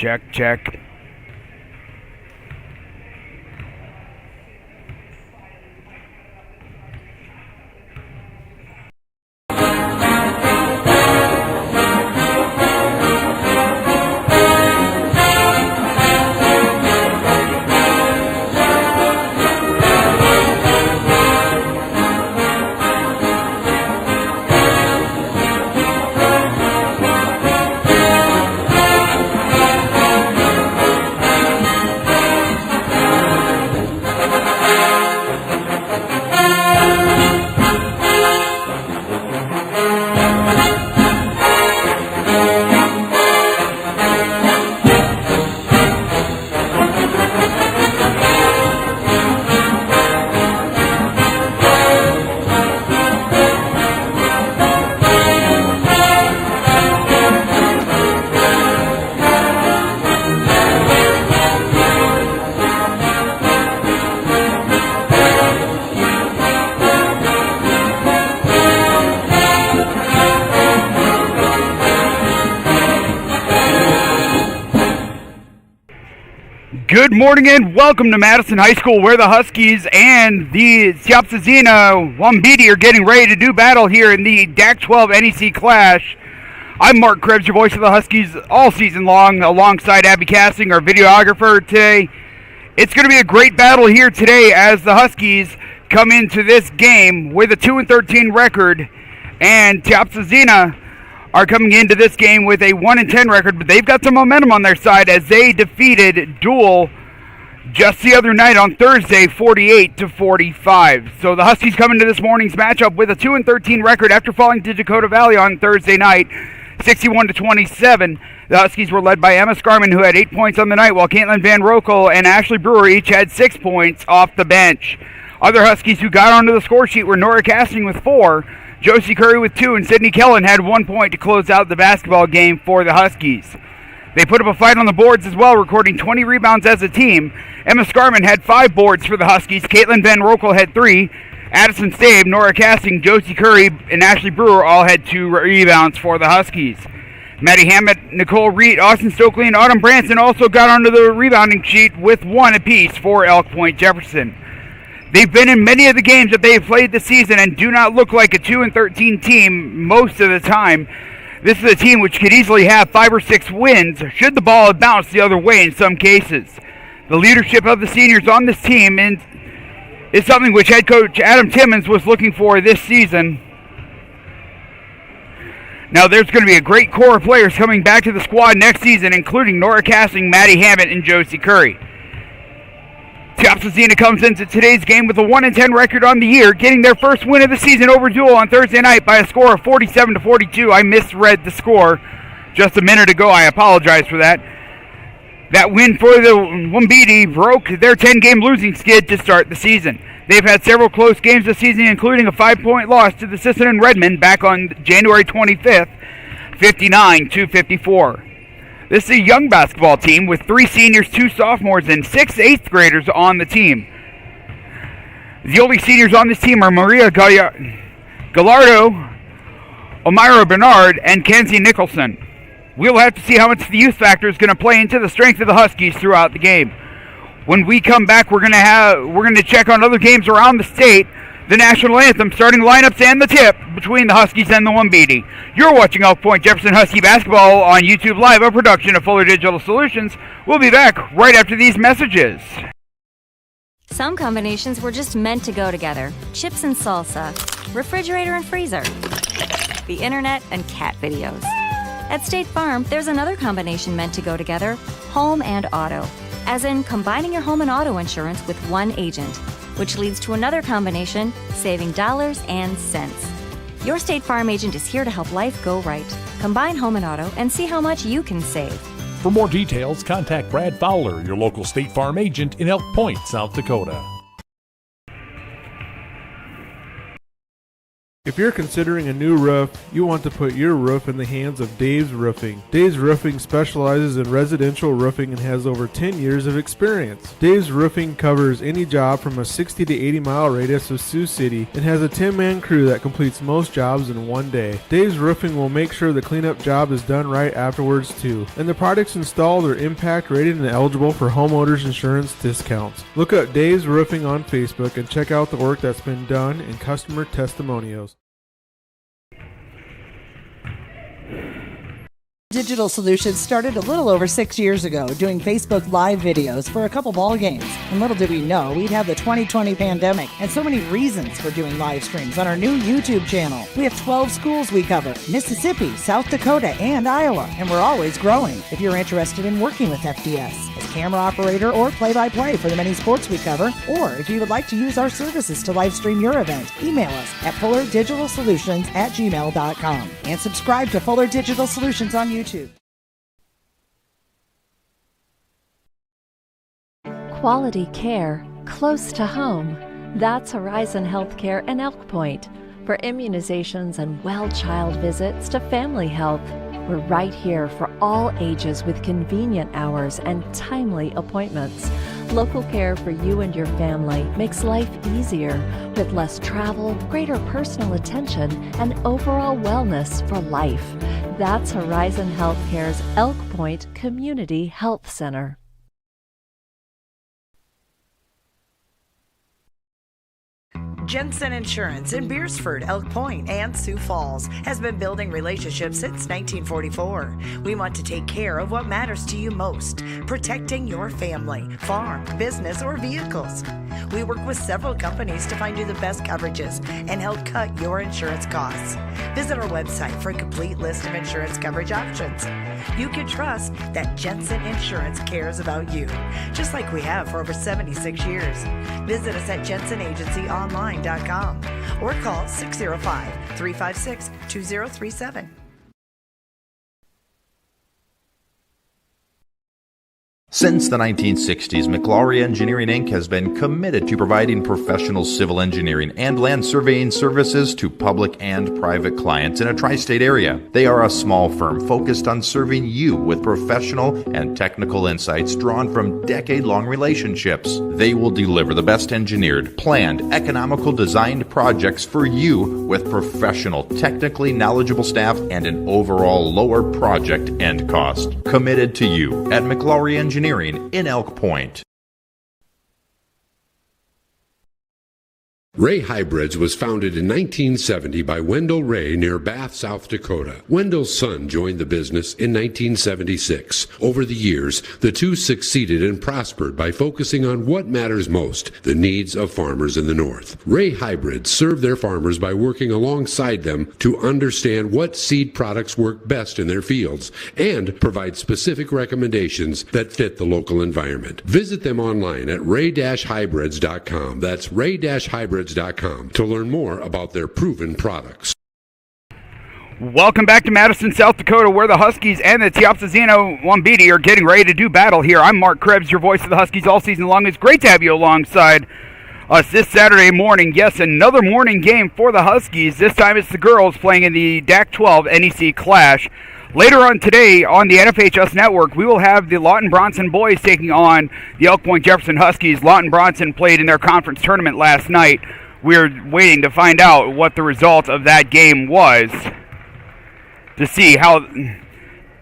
Check, check. Good morning and welcome to Madison High School, where the Huskies and the Tiospa Zina Girls are getting ready to do battle here in the DAC-12 NEC Clash. I'm Mark Krebs, your voice of the Huskies all season long, alongside Abby Casting, our videographer today. It's going to be a great battle here today as the Huskies come into this game with a 2-13 record, and Tiospa Zina are coming into this game with a 1-10 record, but they've got some momentum on their side as they defeated Dual just the other night on Thursday, 48-45. So the Huskies come into this morning's matchup with a 2-13 record after falling to Dakota Valley on Thursday night, 61-27. The Huskies were led by Emma Scarman, who had 8 points on the night, while Caitlin Van Rokel and Ashley Brewer each had 6 points off the bench. Other Huskies who got onto the score sheet were Nora Casting with 4, Josie Curry with 2, and Sydney Kellen had 1 point to close out the basketball game for the Huskies. They put up a fight on the boards as well, recording 20 rebounds as a team. Emma Scarman had 5 boards for the Huskies. Caitlin Van Rokel had 3. Addison Stabe, Nora Casting, Josie Curry, and Ashley Brewer all had 2 rebounds for the Huskies. Maddie Hammett, Nicole Reed, Austin Stokely, and Autumn Branson also got onto the rebounding sheet with 1 apiece for Elk Point-Jefferson. They've been in many of the games that they've played this season and do not look like a 2-13 team most of the time. This is a team which could easily have 5 or 6 wins should the ball have bounced the other way in some cases. The leadership of the seniors on this team is something which head coach Adam Timmons was looking for this season. Now there's going to be a great core of players coming back to the squad next season, including Nora Casting, Maddie Hammett, and Josie Curry. Tiospa Zina comes into today's game with a 1-10 record on the year, getting their first win of the season over Dual on Thursday night by a score of 47-42. I misread the score just a minute ago. I apologize for that. That win for the Wombidi broke their 10-game losing skid to start the season. They've had several close games this season, including a 5-point loss to the Sisseton Redmond back on January 25th, 59-54. This is a young basketball team with 3 seniors, 2 sophomores, and 6 8th graders on the team. The only seniors on this team are Maria Gallardo, Omira Bernard, and Kenzie Nicholson. We'll have to see how much the youth factor is going to play into the strength of the Huskies throughout the game. When we come back, we're going to check on other games around the state, the national anthem, starting lineups, and the tip between the Huskies and the Wombidi. You're watching Elk Point-Jefferson Husky basketball on YouTube Live, a production of Fuller Digital Solutions. We'll be back right after these messages. Some combinations were just meant to go together. Chips and salsa, refrigerator and freezer, the internet and cat videos. At State Farm, there's another combination meant to go together, home and auto. As in combining your home and auto insurance with one agent, which leads to another combination, saving dollars and cents. Your State Farm agent is here to help life go right. Combine home and auto and see how much you can save. For more details, contact Brad Fowler, your local State Farm agent in Elk Point, South Dakota. If you're considering a new roof, you want to put your roof in the hands of Dave's Roofing. Dave's Roofing specializes in residential roofing and has over 10 years of experience. Dave's Roofing covers any job from a 60 to 80 mile radius of Sioux City and has a 10-man crew that completes most jobs in one day. Dave's Roofing will make sure the cleanup job is done right afterwards too. And the products installed are impact rated and eligible for homeowners insurance discounts. Look up Dave's Roofing on Facebook and check out the work that's been done and customer testimonials. Digital Solutions started a little over 6 years ago doing Facebook Live videos for a couple ball games. And little did we know we'd have the 2020 pandemic and so many reasons for doing live streams on our new YouTube channel. We have 12 schools we cover: Mississippi, South Dakota, and Iowa. And we're always growing. If you're interested in working with FDS as camera operator or play-by-play for the many sports we cover, or if you would like to use our services to live stream your event, email us at fullerdigitalsolutions@gmail.com and subscribe to Fuller Digital Solutions on YouTube. Quality care close to home. That's Horizon Healthcare in Elk Point. For immunizations and well child visits to family health, we're right here for all ages with convenient hours and timely appointments. Local care for you and your family makes life easier with less travel, greater personal attention, and overall wellness for life. That's Horizon Healthcare's Elk Point Community Health Center. Jensen Insurance in Beersford, Elk Point, and Sioux Falls has been building relationships since 1944. We want to take care of what matters to you most, protecting your family, farm, business, or vehicles. We work with several companies to find you the best coverages and help cut your insurance costs. Visit our website for a complete list of insurance coverage options. You can trust that Jensen Insurance cares about you, just like we have for over 76 years. Visit us at jensenagencyonline.com or call 605-356-2037. Since the 1960s, McLaury Engineering Inc. has been committed to providing professional civil engineering and land surveying services to public and private clients in a tri-state area. They are a small firm focused on serving you with professional and technical insights drawn from decade-long relationships. They will deliver the best engineered, planned, economical designed projects for you with professional, technically knowledgeable staff and an overall lower project end cost. Committed to you at McLaury Engineering in Elk Point. Ray Hybrids was founded in 1970 by Wendell Ray near Bath, South Dakota. Wendell's son joined the business in 1976. Over the years, the two succeeded and prospered by focusing on what matters most, the needs of farmers in the North. Ray Hybrids serve their farmers by working alongside them to understand what seed products work best in their fields and provide specific recommendations that fit the local environment. Visit them online at ray-hybrids.com. That's ray-hybrids.com to learn more about their proven products. Welcome back to Madison, South Dakota, where the Huskies and the Tiospa Zina Girls are getting ready to do battle here. I'm Mark Krebs, your voice of the Huskies all season long. It's great to have you alongside us this Saturday morning. Yes, another morning game for the Huskies. This time it's the girls playing in the DAC-12 NEC Clash. Later on today on the NFHS Network, we will have the Lawton Bronson boys taking on the Elk Point-Jefferson Huskies. Lawton Bronson played in their conference tournament last night. We're waiting to find out what the result of that game was to see how the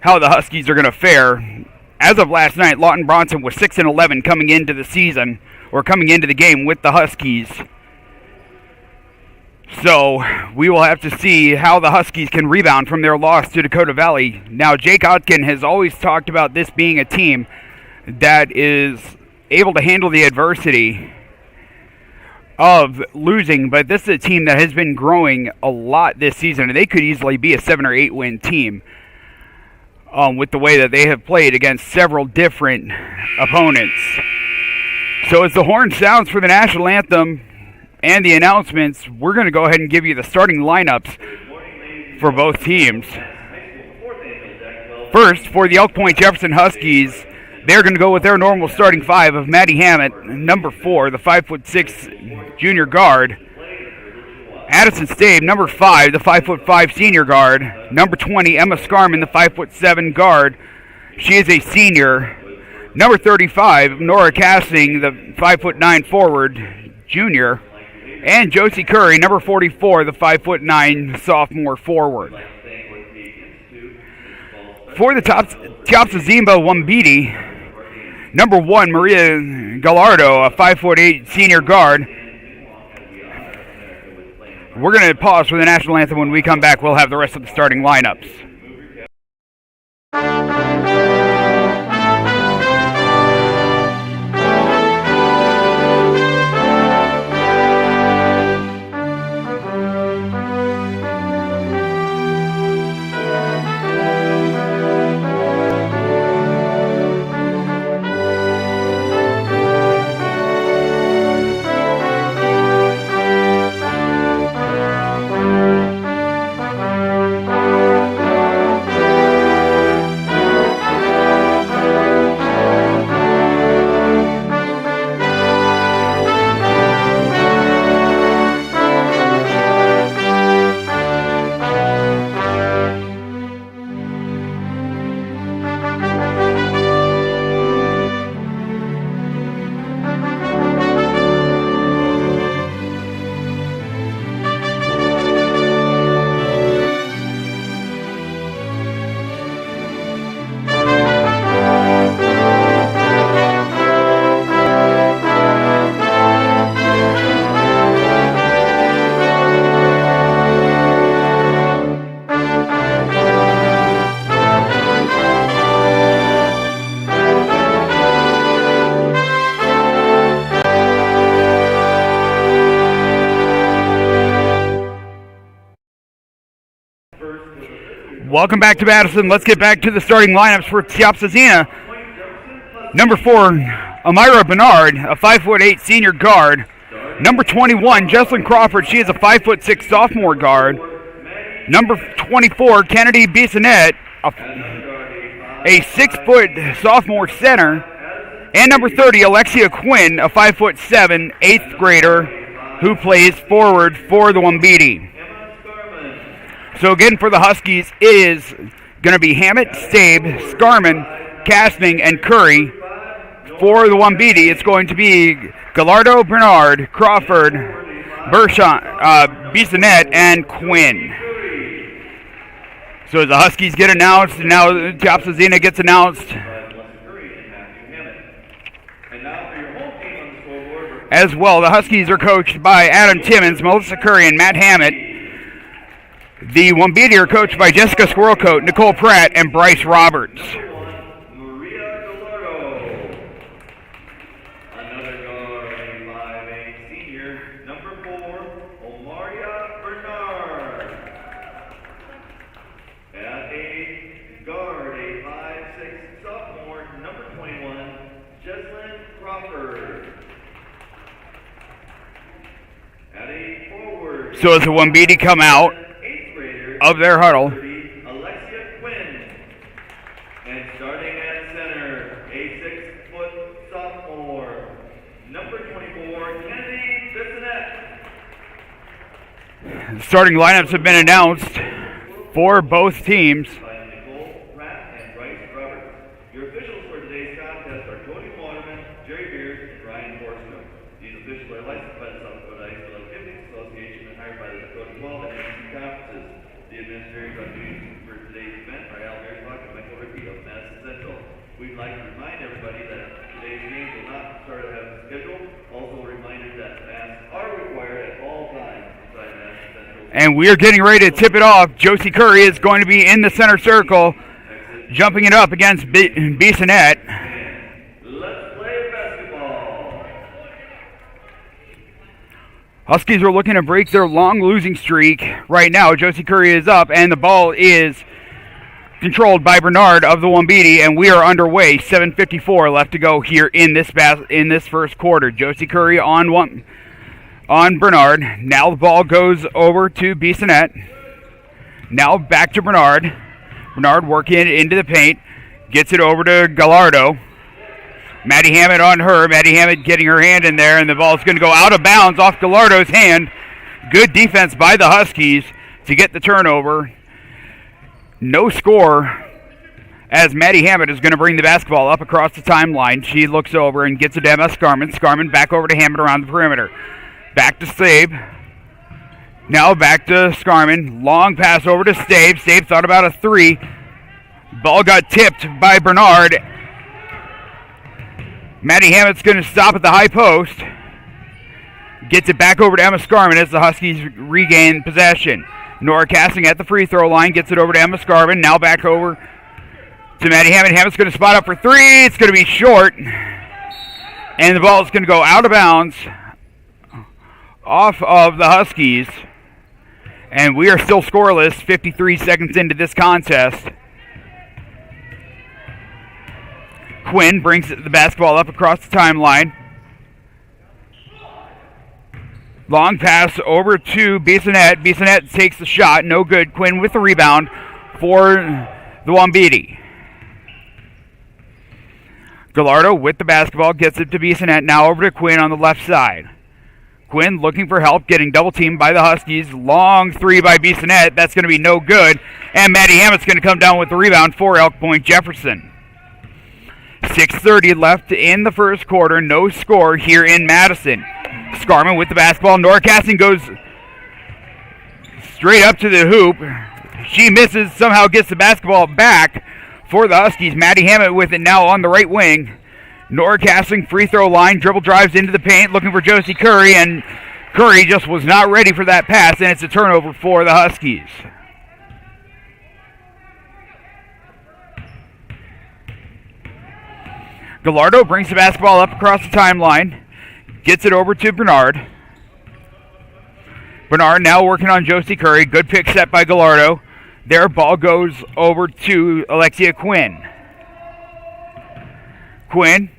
Huskies are going to fare. As of last night, Lawton Bronson was 6-11 coming into the season, or coming into the game with the Huskies. So we will have to see how the Huskies can rebound from their loss to Dakota Valley. Now, Jake Otkin has always talked about this being a team that is able to handle the adversity of losing, but this is a team that has been growing a lot this season, and they could easily be a 7 or 8 win team with the way that they have played against several different opponents. So as the horn sounds for the national anthem and the announcements, we're going to go ahead and give you the starting lineups for both teams. First, for the Elk Point-Jefferson Huskies, they're going to go with their normal starting five of Maddie Hammett, number 4, the 5'6" junior guard. Addison Stabe, number 5, the 5'5" senior guard. Number 20, Emma Scarman, the 5'7" guard. She is a senior. Number 35, Nora Casting, the 5'9" forward, junior. And Josie Curry, number 44, the 5'9" sophomore forward. For the Tiospa Zina Wambiti, number 1, Maria Gallardo, a 5'8" senior guard. We're going to pause for the national anthem. When we come back, we'll have the rest of the starting lineups. Welcome back to Madison. Let's get back to the starting lineups for Tiospa Zina. Number 4, Amira Bernard, a 5'8" senior guard. Number 21, Jesslyn Crawford. She is a 5'6" sophomore guard. Number 24, Kennedy Bissonette, a 6' sophomore center. And number 30, Alexia Quinn, a 5'7" 8th grader who plays forward for the Wambiti. So again, for the Huskies, it is going to be Hammett, Stabe, Scarman, Casting, and Curry. For the Wambiti, it's going to be Gallardo, Bernard, Crawford, Bissonette, and Quinn. So as the Huskies get announced, and now Tiospa Zina gets announced. As well, the Huskies are coached by Adam Timmons, Melissa Curry, and Matt Hammett. The Wambiti are coached by Jessica Squirrelcoat, Nicole Pratt, and Bryce Roberts. Maria Gallardo. Another guard, a 5'8" senior. Number 4, Omaria Bernard. At a guard, a 5'6" sophomore. Number 21, Jesslyn Crawford. At a forward. So as the Wambiti come out of their huddle, Alexia Quinn. And starting at center, a 6-foot sophomore, number 24, Kennedy Bissonette. the starting lineups have been announced for both teams. By Nicole Pratt and Bryce Roberts. Your officials for today's contest are Cody Waterman, Jerry Beers, and Ryan Forsman. These officials are licensed by the South Dakota High School Activities Association and hired by the Dakota 12 and NC conferences. The administrators on duty for today's event are Al Bearslock and Michael Rippey of Madison Central. We'd like to remind everybody that today's games will not start ahead of schedule. Also a reminder that masks are required at all times inside Madison Central. And we are getting ready to tip it off. Josie Curry is going to be in the center circle, jumping it up against Bissonette. Let's play basketball. Huskies are looking to break their long losing streak right now. Josie Curry is up, and the ball is controlled by Bernard of the Wambiti, and we are underway. 7:54 left to go here in this first quarter. Josie Curry on Bernard. Now the ball goes over to Bissonette. Now back to Bernard. Bernard working it into the paint. Gets it over to Gallardo. Maddie Hammett on her. Maddie Hammett getting her hand in there, and the ball's going to go out of bounds off Gallardo's hand. Good defense by the Huskies to get the turnover. No score, as Maddie Hammett is going to bring the basketball up across the timeline. She looks over and gets it to Emma Scarman. Scarman back over to Hammett around the perimeter. Back to Stabe. Now back to Scarman. Long pass over to Stabe. Stabe thought about a three. Ball got tipped by Bernard. Maddie Hammett's going to stop at the high post. Gets it back over to Emma Scarman as the Huskies regain possession. Nora Casting at the free throw line. Gets it over to Emma Scarman. Now back over to Maddie Hammett. Hammett's going to spot up for three. It's going to be short. And the ball is going to go out of bounds off of the Huskies. And we are still scoreless 53 seconds into this contest. Quinn brings the basketball up across the timeline. Long pass over to Bissonette. Bissonette takes the shot. No good. Quinn with the rebound for the Wambiti. Gallardo with the basketball. Gets it to Bissonette. Now over to Quinn on the left side. Quinn looking for help. Getting double teamed by the Huskies. Long three by Bissonette. That's going to be no good. And Maddie Hammett's going to come down with the rebound for Elk Point-Jefferson. 6:30 left in the first quarter. No score here in Madison. Scarman with the basketball. Nora Casting goes straight up to the hoop. She misses, somehow gets the basketball back for the Huskies. Maddie Hammett with it now on the right wing. Nora Casting, free throw line, dribble drives into the paint, looking for Josie Curry, and Curry just was not ready for that pass, and it's a turnover for the Huskies. Gallardo brings the basketball up across the timeline. Gets it over to Bernard. Bernard now working on Josie Curry. Good pick set by Gallardo. Their ball goes over to Alexia Quinn. Quinn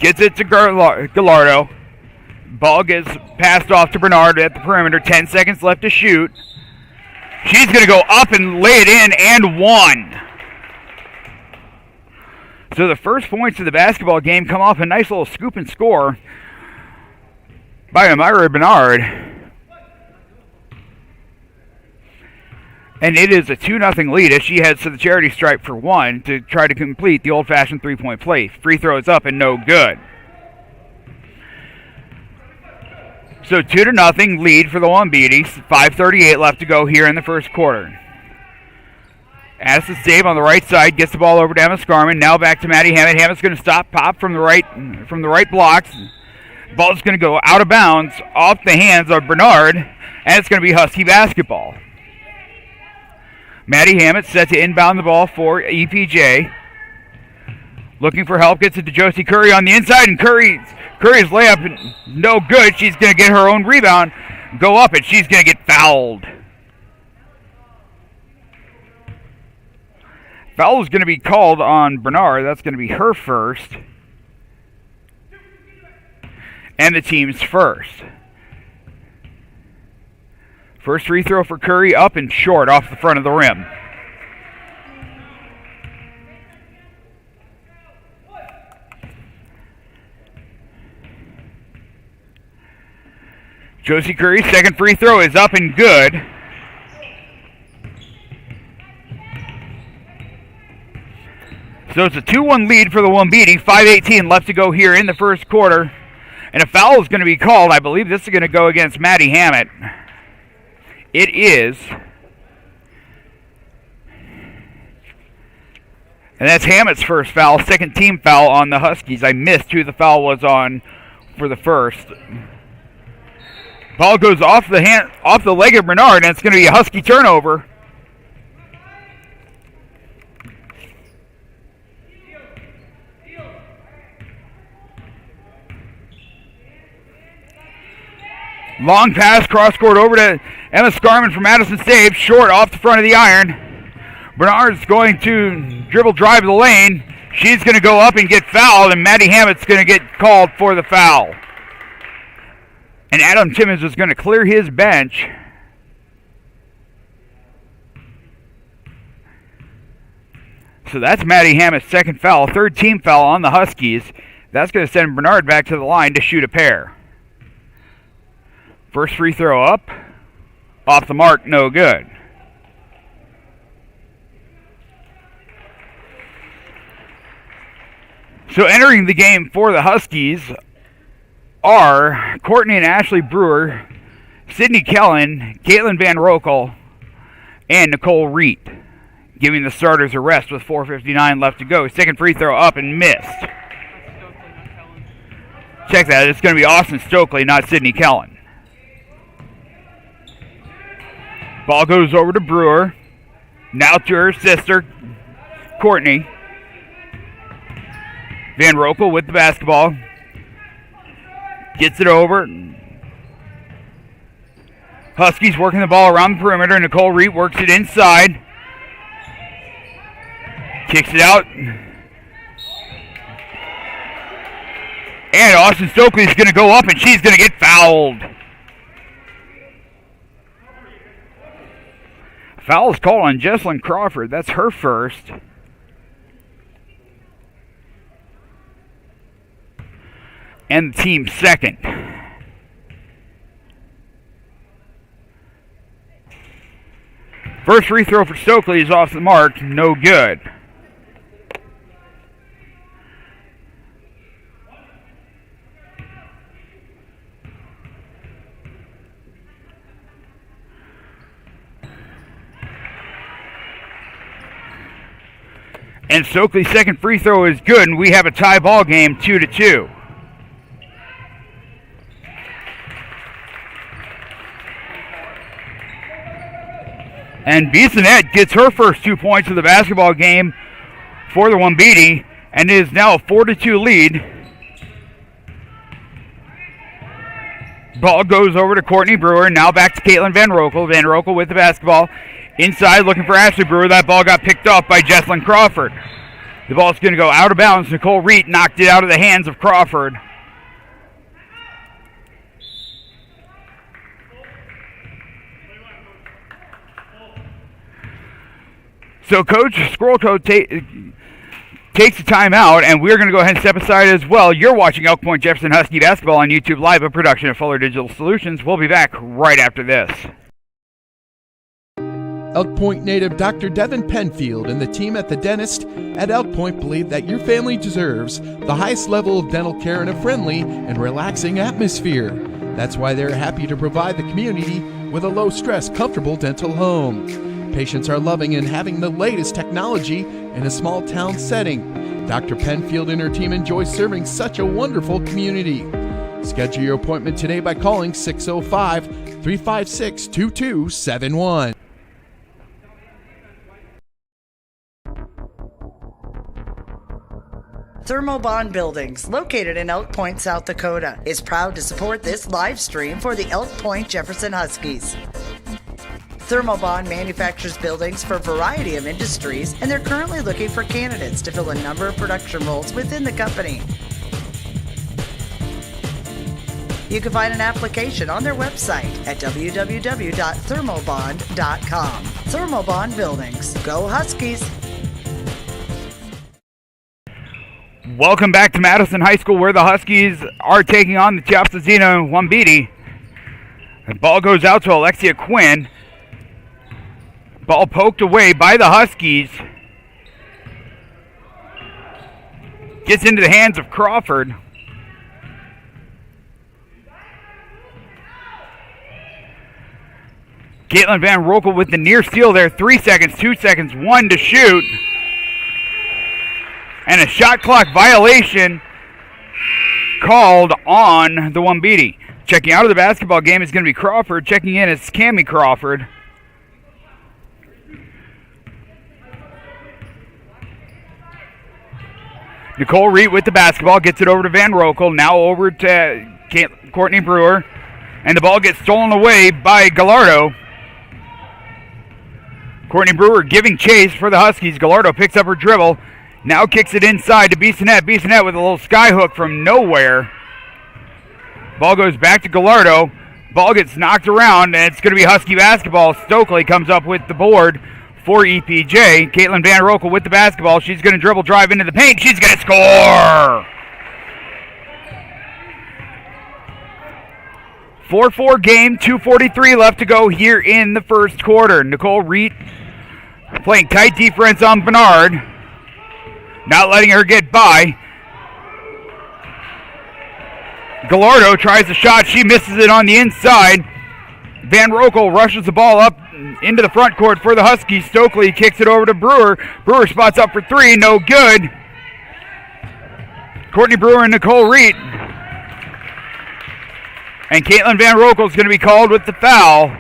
gets it to Gallardo. Ball gets passed off to Bernard at the perimeter. 10 seconds left to shoot. She's going to go up and lay it in and one. So the first points of the basketball game come off a nice little scoop and score by Amira Bernard. And it is a 2-0 lead as she heads to the charity stripe for one to try to complete the old-fashioned three-point play. Free throw is up and no good. So 2-0 lead for the Wambeaties. 5:38 left to go here in the first quarter. Addison Stabe on the right side gets the ball over to Emma Scarman. Now back to Maddie Hammett. Hammett's going to stop, pop from the right blocks. Ball's going to go out of bounds off the hands of Bernard, and it's going to be Husky basketball. Maddie Hammett set to inbound the ball for EPJ. Looking for help, gets it to Josie Curry on the inside, and Curry's layup no good. She's going to get her own rebound, go up, and she's going to get fouled. Foul is going to be called on Bernard. That's going to be her first. And the team's first. First free throw for Curry, up and short off the front of the rim. Josie Curry's second free throw is up and good. So it's a 2-1 lead for the Wambeaty. 5:18 left to go here in the first quarter. And a foul is going to be called. I believe this is going to go against Maddie Hammett. It is. And that's Hammett's first foul. Second team foul on the Huskies. I missed who the foul was on for the first. Ball goes off the leg of Bernard, and it's going to be a Husky turnover. Long pass, cross court over to Emma Scarman from Madison Stabe. Short off the front of the iron. Bernard's going to dribble drive the lane. She's going to go up and get fouled, and Maddie Hammett's going to get called for the foul. And Adam Timmons is going to clear his bench. So that's Maddie Hammett's second foul. Third team foul on the Huskies. That's going to send Bernard back to the line to shoot a pair. First free throw up. Off the mark, no good. So entering the game for the Huskies are Courtney and Ashley Brewer, Sydney Kellen, Caitlin Van Rokel, and Nicole Reed, giving the starters a rest with 4:59 left to go. Second free throw up and missed. Check that. It's going to be Austin Stokely, not Sydney Kellen. Ball goes over to Brewer. Now to her sister, Courtney. Van Rokel with the basketball. Gets it over. Huskies working the ball around the perimeter. Nicole Reed works it inside. Kicks it out. And Austin Stokely is going to go up, and she's going to get fouled. Foul is called on Jesslyn Crawford. That's her first. And the team's second. First free throw for Stokely is off the mark. No good. And Stokely's second free throw is good, and we have a tie ball game, 2-2. And Bissonette gets her first 2 points of the basketball game for the Wambiti, and it is now a 4-2 lead. Ball goes over to Courtney Brewer, now back to Caitlin Van Rokel. Van Rokel with the basketball. Inside looking for Ashley Brewer. That ball got picked off by Jesslyn Crawford. The ball's going to go out of bounds. Nicole Reed knocked it out of the hands of Crawford. So Coach Squirrel Coat takes a timeout, and we're going to go ahead and step aside as well. You're watching Elk Point-Jefferson Husky Basketball on YouTube Live, a production of Fuller Digital Solutions. We'll be back right after this. Elk Point native Dr. Devin Penfield and the team at the dentist at Elk Point believe that your family deserves the highest level of dental care in a friendly and relaxing atmosphere. That's why they're happy to provide the community with a low-stress, comfortable dental home. Patients are loving and having the latest technology in a small-town setting. Dr. Penfield and her team enjoy serving such a wonderful community. Schedule your appointment today by calling 605-356-2271. Thermobond Buildings, located in Elk Point, South Dakota, is proud to support this live stream for the Elk Point-Jefferson Huskies. Thermobond manufactures buildings for a variety of industries, and they're currently looking for candidates to fill a number of production roles within the company. You can find an application on their website at www.thermobond.com. Thermobond Buildings. Go Huskies! Welcome back to Madison High School, where the Huskies are taking on the Tiospa Zina Wambiti. The ball goes out to Alexia Quinn. Ball poked away by the Huskies. Gets into the hands of Crawford. Caitlin Van Rokel with the near steal there. 3 seconds, 2 seconds, 1 to shoot. And a shot clock violation called on the Wambiti. Checking out of the basketball game is going to be Crawford. Checking in is Cammie Crawford. Nicole Reed with the basketball. Gets it over to Van Rokel. Now over to Courtney Brewer. And the ball gets stolen away by Gallardo. Courtney Brewer giving chase for the Huskies. Gallardo picks up her dribble. Now kicks it inside to Bissonette. Bissonette with a little sky hook from nowhere. Ball goes back to Gallardo. Ball gets knocked around, and it's going to be Husky basketball. Stokely comes up with the board for EPJ. Caitlin Van Rokel with the basketball. She's going to dribble, drive into the paint. She's going to score! 4-4 game, 2:43 left to go here in the first quarter. Nicole Reed playing tight defense on Bernard, not letting her get by. Gallardo tries a shot. She misses it on the inside. Van Rokel rushes the ball up into the front court for the Huskies. Stokely kicks it over to Brewer. Brewer spots up for three. No good. Courtney Brewer and Nicole Reed. And Caitlin Van Rokel is going to be called with the foul.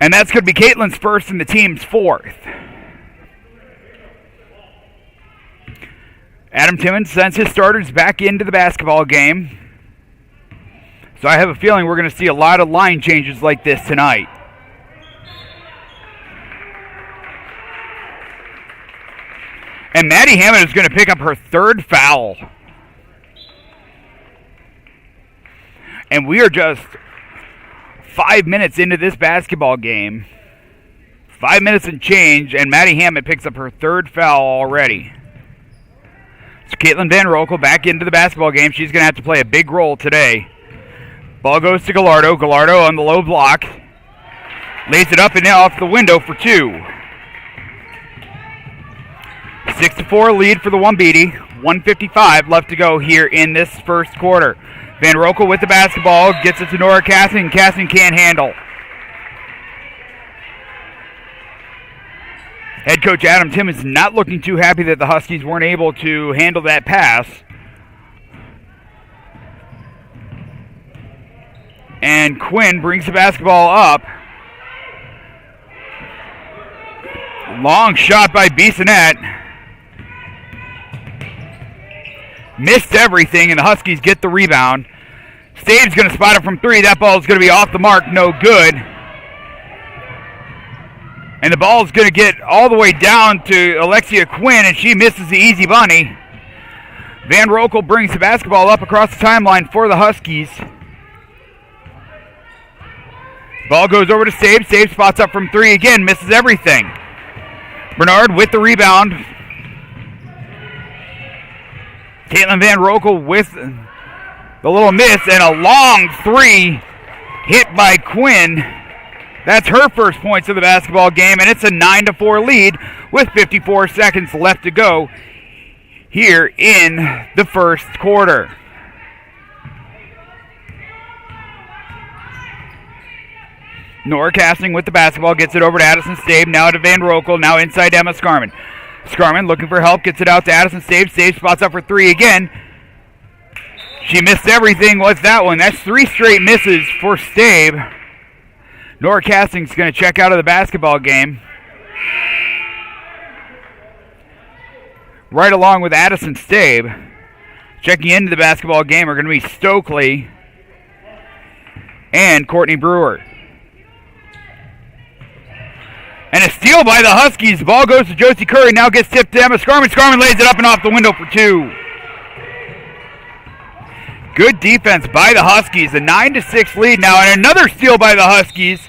And that's going to be Caitlin's first and the team's fourth. Adam Timmons sends his starters back into the basketball game. So I have a feeling we're going to see a lot of line changes like this tonight. And Maddie Hammond is going to pick up her third foul. And we are just 5 minutes into this basketball game. 5 minutes and change, and Maddie Hammond picks up her third foul already. So Caitlin Van Rokel back into the basketball game. She's going to have to play a big role today. Ball goes to Gallardo. Gallardo on the low block. Lays it up and off the window for two. 6-4 lead for the Wambeety. 1:55 left to go here in this first quarter. Van Rokel with the basketball. Gets it to Nora Cassing. Cassing can't handle. Head coach Adam Timmons not looking too happy that the Huskies weren't able to handle that pass. And Quinn brings the basketball up. Long shot by Bissonnette. Missed everything, and the Huskies get the rebound. Stave's going to spot it from three. That ball is going to be off the mark, no good. And the ball is going to get all the way down to Alexia Quinn, and she misses the easy bunny. Van Rokel brings the basketball up across the timeline for the Huskies. Ball goes over to Stave. Stave spots up from three again, misses everything. Bernard with the rebound. Caitlin Van Rokel with the little miss, and a long three hit by Quinn. That's her first points of the basketball game, and it's a 9-4 lead with 54 seconds left to go here in the first quarter. Nora Casting with the basketball, gets it over to Addison Stave, now to Van Rokel, now inside Emma Scarman. Scarman looking for help, gets it out to Addison Stave. Stave spots up for three again. She missed everything. What's that one? That's three straight misses for Stave. Nora Casting's going to check out of the basketball game. Right along with Addison Stave. Checking into the basketball game are going to be Stokely and Courtney Brewer. And a steal by the Huskies. The ball goes to Josie Curry. Now gets tipped to Emma Scarman. Scarman lays it up and off the window for two. Good defense by the Huskies. A 9-6 lead now. And another steal by the Huskies.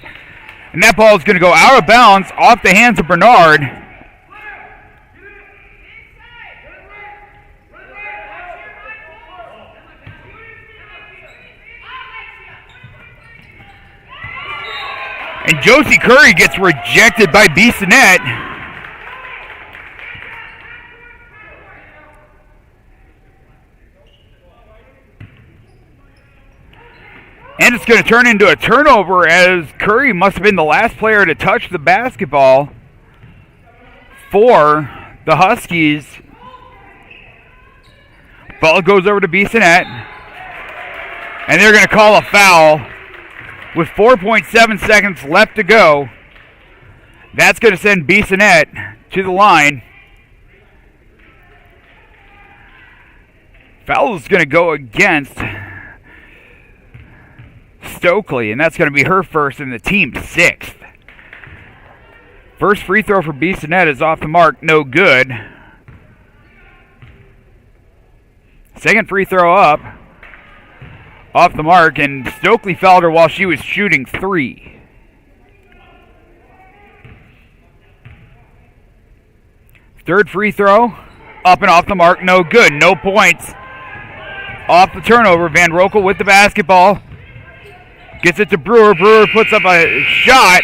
And that ball is going to go out of bounds off the hands of Bernard. And Josie Curry gets rejected by Bissonnette. And it's going to turn into a turnover, as Curry must have been the last player to touch the basketball for the Huskies. Ball goes over to Bissonnette. And they're going to call a foul. With 4.7 seconds left to go, that's going to send Bissonnette to the line. Foul is going to go against Stokely, and that's going to be her first and the team's sixth. First free throw for Bissonnette is off the mark, no good. Second free throw up. Off the mark, and Stokely fouled her while she was shooting three. Third free throw, up and off the mark, no good, no points. Off the turnover, Van Rokel with the basketball. Gets it to Brewer. Brewer puts up a shot.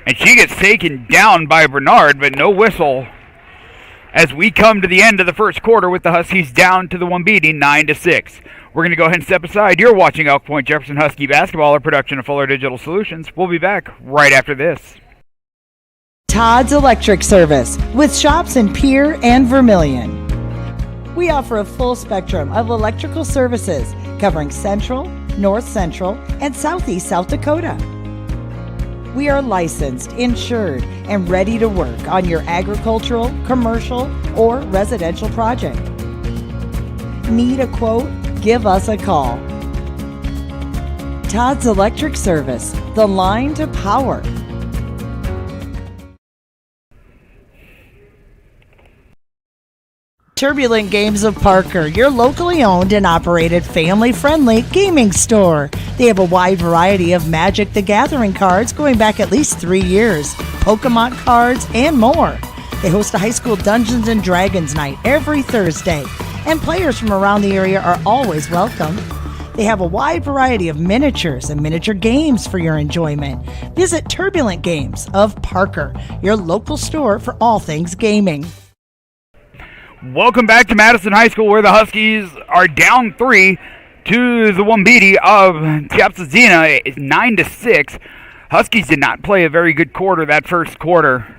And she gets taken down by Bernard, but no whistle. As we come to the end of the first quarter with the Huskies down to the Wambiti 9-6. We're going to go ahead and step aside. You're watching Elk Point-Jefferson Husky basketball, a production of Fuller Digital Solutions. We'll be back right after this. Todd's Electric Service with shops in Pierre and Vermilion. We offer a full spectrum of electrical services covering Central, North Central, and Southeast South Dakota. We are licensed, insured, and ready to work on your agricultural, commercial, or residential project. Need a quote? Give us a call. Todd's Electric Service, the line to power. Turbulent Games of Parker, your locally owned and operated family-friendly gaming store. They have a wide variety of Magic the Gathering cards going back at least 3 years, Pokemon cards, and more. They host a high school Dungeons & Dragons night every Thursday, and players from around the area are always welcome. They have a wide variety of miniatures and miniature games for your enjoyment. Visit Turbulent Games of Parker, your local store for all things gaming. Welcome back to Madison High School, where the Huskies are down 3 to the Wambiti of Tiospa Zina. It's 9-6. Huskies did not play a very good quarter that first quarter.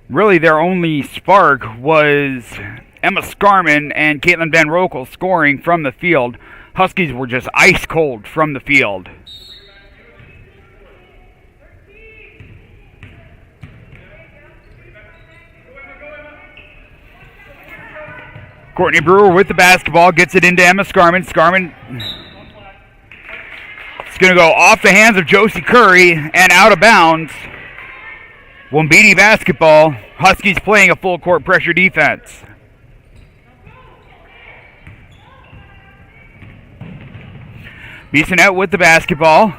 Really, their only spark was Emma Scarman and Caitlin Van Rokel scoring from the field. Huskies were just ice cold from the field. Courtney Brewer with the basketball, gets it into Emma Scarman. Scarman is going to go off the hands of Josie Curry and out of bounds. Wambiti basketball. Huskies playing a full court pressure defense. Bissonette with the basketball.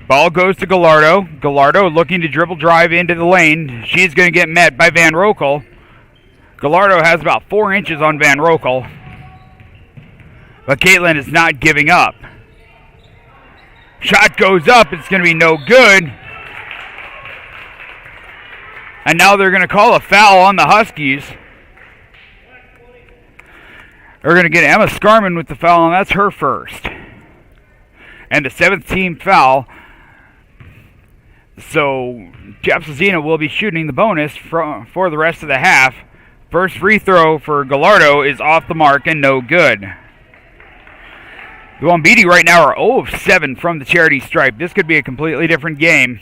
Ball goes to Gallardo. Gallardo looking to dribble drive into the lane. She's going to get met by Van Rokel. Gallardo has about 4 inches on Van Rokel. But Caitlin is not giving up. Shot goes up. It's going to be no good. And now they're going to call a foul on the Huskies. They're going to get Emma Scarman with the foul, and that's her first. And the 7th team foul. So Tiospa Zina will be shooting the bonus for the rest of the half. First free throw for Gallardo is off the mark and no good. The Wambiti right now are 0 of 7 from the charity stripe. This could be a completely different game.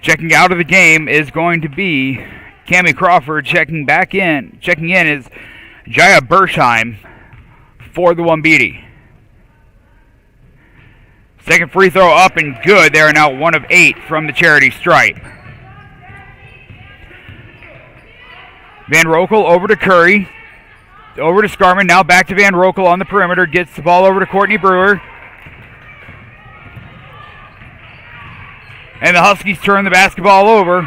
Checking out of the game is going to be Cammie Crawford. Checking in is Jaya Bershheim for the Wambiti. Second free throw up and good. They are now 1 of 8 from the charity stripe. Van Rokel over to Curry. Over to Scarman. Now back to Van Rokel on the perimeter. Gets the ball over to Courtney Brewer. And the Huskies turn the basketball over.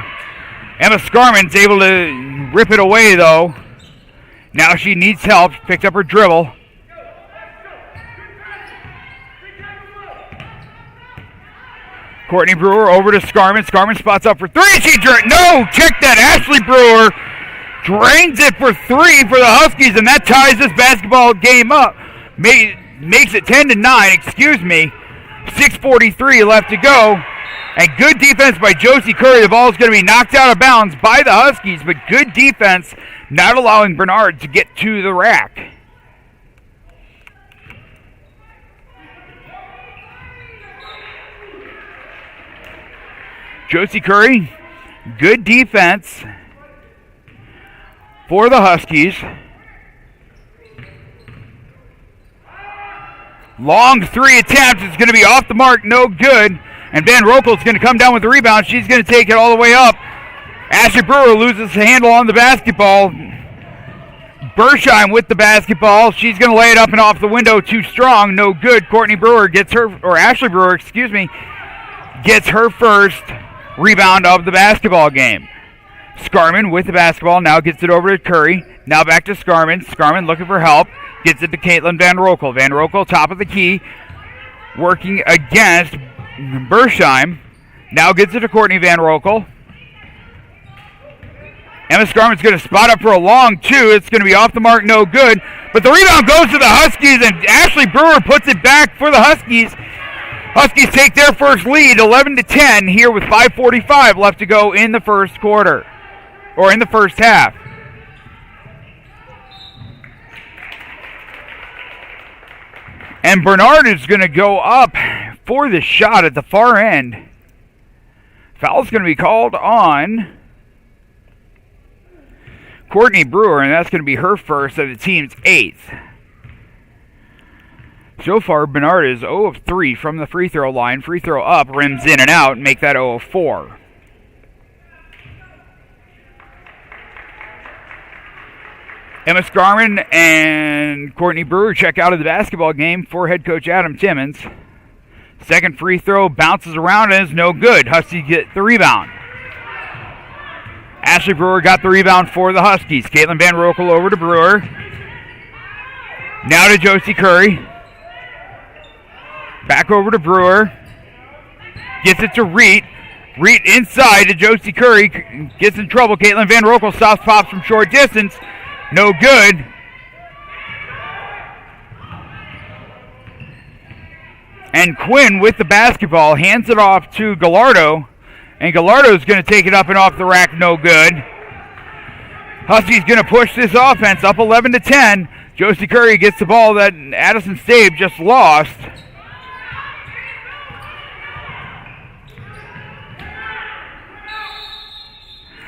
Emma Scarman's able to rip it away, though. Now she needs help. Picked up her dribble. Courtney Brewer over to Scarman. Scarman spots up for 3. Check that. Ashley Brewer drains it for 3 for the Huskies, and that ties this basketball game up. Makes it 10-9, 6:43 left to go. And good defense by Josie Curry. The ball is going to be knocked out of bounds by the Huskies, but good defense not allowing Bernard to get to the rack. Josie Curry, good defense for the Huskies. Long 3 attempt is going to be off the mark, no good. And Van Rokel is going to come down with the rebound. She's going to take it all the way up. Ashley Brewer loses the handle on the basketball. Bershheim with the basketball. She's going to lay it up and off the window, too strong, no good. Ashley Brewer, gets her first rebound of the basketball game. Scarman with the basketball, now gets it over to Curry. Now back to Scarman. Scarman looking for help. Gets it to Caitlin Van Rokel. Van Rokel, top of the key, working against Bersheim. Now gets it to Courtney Van Rokel. Emma Scarman's going to spot up for a long two. It's going to be off the mark, no good. But the rebound goes to the Huskies, and Ashley Brewer puts it back for the Huskies. Huskies take their first lead, 11-10, here with 5:45 left to go in the first quarter, or in the first half. And Bernard is going to go up for the shot at the far end. Foul's going to be called on Courtney Brewer, and that's going to be her first of the team's 8th. So far, Bernard is 0 of 3 from the free throw line. Free throw up, rims in and out, make that 0 of 4. Emma Scarman and Courtney Brewer check out of the basketball game for head coach Adam Timmons. Second free throw bounces around and is no good. Huskies get the rebound. Ashley Brewer got the rebound for the Huskies. Caitlin Van Rokel over to Brewer. Now to Josie Curry. Back over to Brewer. Gets it to Reed. Reed inside to Josie Curry. Gets in trouble. Caitlin Van Rokel soft pops from short distance. No good. And Quinn with the basketball hands it off to Gallardo. And Gallardo's going to take it up and off the rack, no good. Huskies going to push this offense up 11-10. Josie Curry gets the ball that Addison Stabe just lost.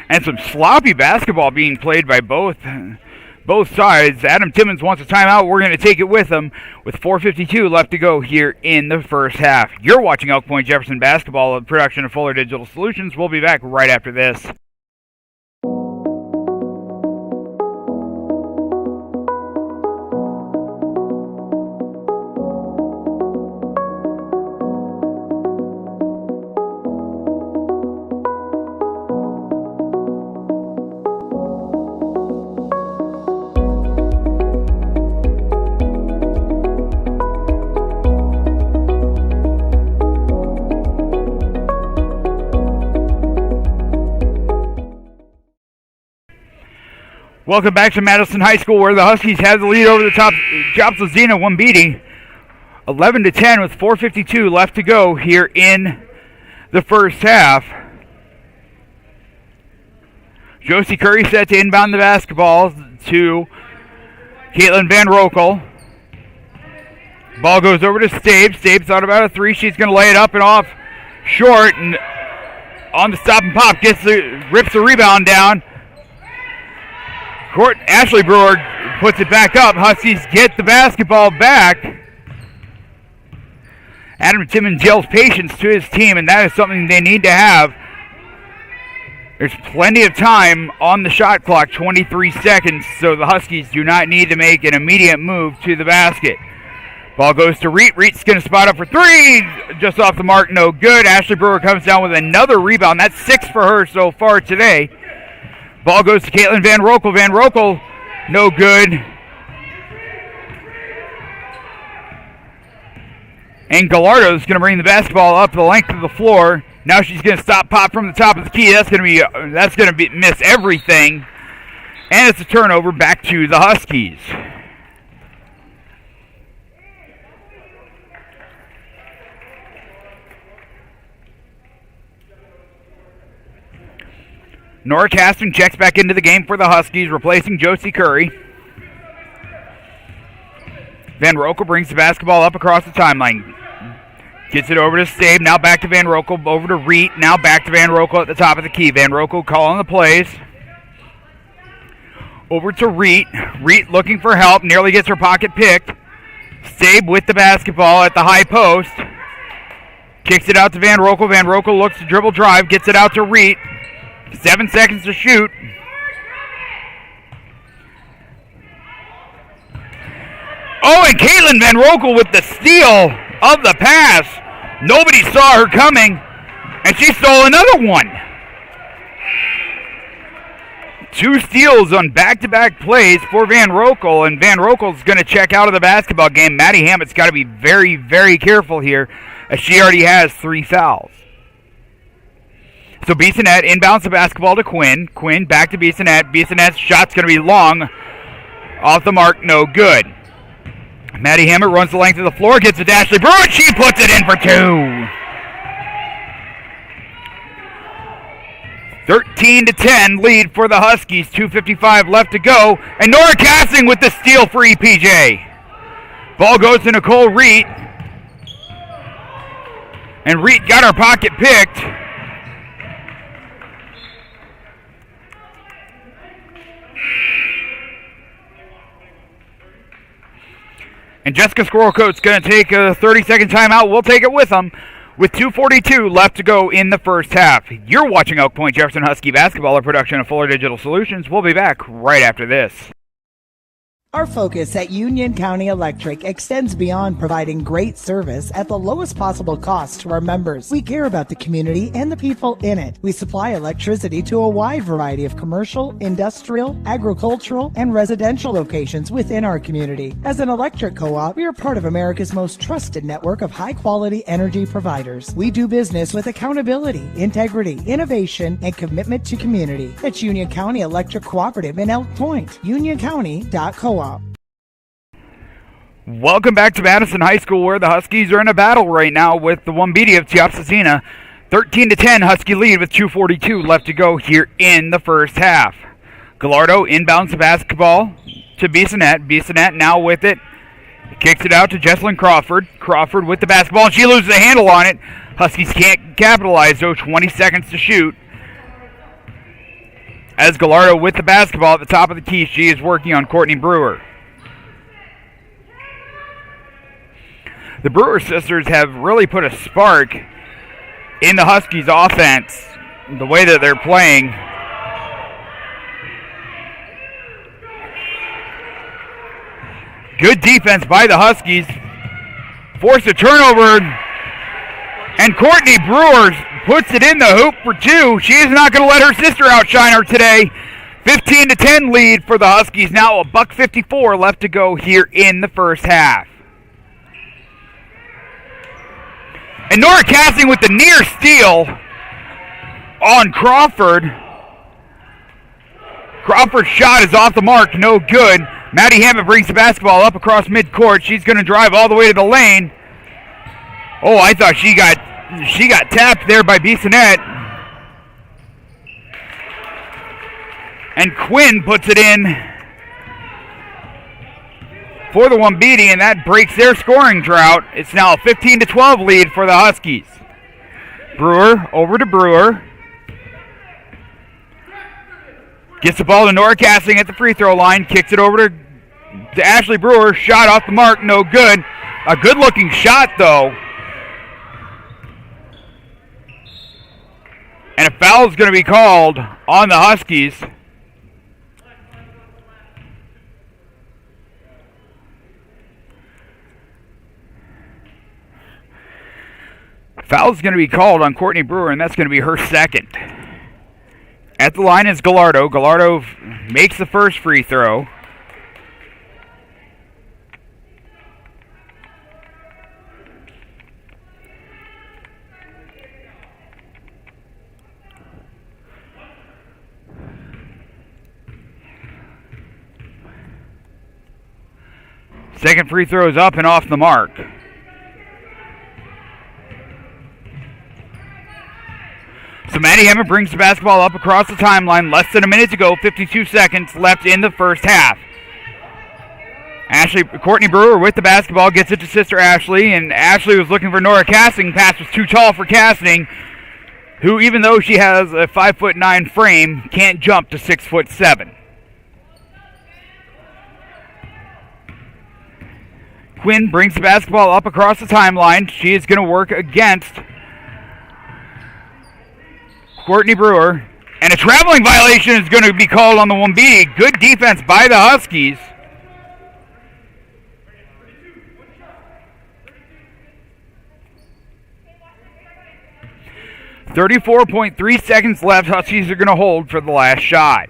And some sloppy basketball being played by both sides. Adam Timmons wants a timeout. We're going to take it with him with 4:52 left to go here in the first half. You're watching Elk Point-Jefferson basketball, a production of Fuller Digital Solutions. We'll be back right after this. Welcome back to Madison High School, where the Huskies have the lead over the top Tiospa Zina Girls, 11-10 with 4:52 left to go here in the first half. Josie Curry set to inbound the basketball to Caitlin Van Rokel. Ball goes over to Stabe. Stabe thought about a three. She's going to lay it up and off short, and on the stop and pop, rips the rebound down. Ashley Brewer puts it back up. Huskies get the basketball back. Adam Timmons yells patience to his team, and that is something they need to have. There's plenty of time on the shot clock, 23 seconds, so the Huskies do not need to make an immediate move to the basket. Ball goes to Reet. Reet's going to spot up for three. Just off the mark, no good. Ashley Brewer comes down with another rebound. That's 6 for her so far today. Ball goes to Caitlin Van Rokel. Van Rokel, no good. And Gallardo's going to bring the basketball up the length of the floor. Now she's going to stop pop from the top of the key. That's going to miss everything. And it's a turnover back to the Huskies. Nora Caston checks back into the game for the Huskies, replacing Josie Curry. Van Rokel brings the basketball up across the timeline. Gets it over to Stabe. Now back to Van Rokel. Over to Reet. Now back to Van Rokel at the top of the key. Van Rokel calling the plays. Over to Reet. Reet looking for help. Nearly gets her pocket picked. Stabe with the basketball at the high post. Kicks it out to Van Rokel. Van Rokel looks to dribble drive. Gets it out to Reet. 7 seconds to shoot. Oh, and Caitlin Van Rokel with the steal of the pass. Nobody saw her coming. And she stole another one. 2 steals on back-to-back plays for Van Rokel, and Van Rokel's going to check out of the basketball game. Maddie Hammett's got to be very, very careful here, as she already has 3 fouls. So Bissonette inbounds the basketball to Quinn. Quinn back to Bissonette. Bissonette's shot's going to be long. Off the mark, no good. Maddie Hammett runs the length of the floor, gets it to Ashley Brewer, and she puts it in for 2. 13-10 lead for the Huskies. 2:55 left to go. And Nora Cassing with the steal for EPJ. Ball goes to Nicole Reet. And Reet got her pocket picked. And Jessica Squirrelcoat's going to take a 30-second timeout. We'll take it with them. With 2:42 left to go in the first half. You're watching Elk Point-Jefferson Husky basketball, a production of Fuller Digital Solutions. We'll be back right after this. Our focus at Union County Electric extends beyond providing great service at the lowest possible cost to our members. We care about the community and the people in it. We supply electricity to a wide variety of commercial, industrial, agricultural, and residential locations within our community. As an electric co-op, we are part of America's most trusted network of high-quality energy providers. We do business with accountability, integrity, innovation, and commitment to community. That's Union County Electric Cooperative in Elk Point. UnionCounty.coop. Welcome back to Madison High School, where the Huskies are in a battle right now with the Wombidi of Tiospa Zina. 13-10 Husky lead with 2:42 left to go here in the first half. Gallardo inbounds the basketball to Bissonette. Bissonette now with it. Kicks it out to Jesselyn Crawford. Crawford with the basketball, and she loses the handle on it. Huskies can't capitalize, though. 20 seconds to shoot. As Gallardo with the basketball at the top of the key, she is working on Courtney Brewer. The Brewer sisters have really put a spark in the Huskies' offense, the way that they're playing. Good defense by the Huskies. Forced a turnover, and Courtney Brewer puts it in the hoop for 2. She is not going to let her sister outshine her today. 15-10 lead for the Huskies. Now $1:54 left to go here in the first half. And Nora Cassing with the near steal on Crawford. Crawford's shot is off the mark, no good. Maddie Hammett brings the basketball up across midcourt. She's going to drive all the way to the lane. Oh, I thought she got tapped there by Bissonette. And Quinn puts it in for the Wombidi, and that breaks their scoring drought. It's now a 15-12 lead for the Huskies. Brewer over to Brewer. Gets the ball to Nora Cassing at the free throw line. Kicks it over to Ashley Brewer. Shot off the mark, no good. A good-looking shot, though. And a foul is going to be called on the Huskies. Foul is going to be called on Courtney Brewer, and that's going to be her second. At the line is Gallardo. Gallardo makes the first free throw. Second free throw is up and off the mark. So Maddie Hammett brings the basketball up across the timeline. Less than a minute to go. 52 seconds left in the first half. Courtney Brewer with the basketball gets it to sister Ashley, and Ashley was looking for Nora Cassing. Pass was too tall for Cassing, who, even though she has a 5'9" frame, can't jump to 6'7". Quinn brings the basketball up across the timeline. She is going to work against Courtney Brewer, and a traveling violation is going to be called on the Wombidi. Good defense by the Huskies. 34.3 seconds left. Huskies are going to hold for the last shot.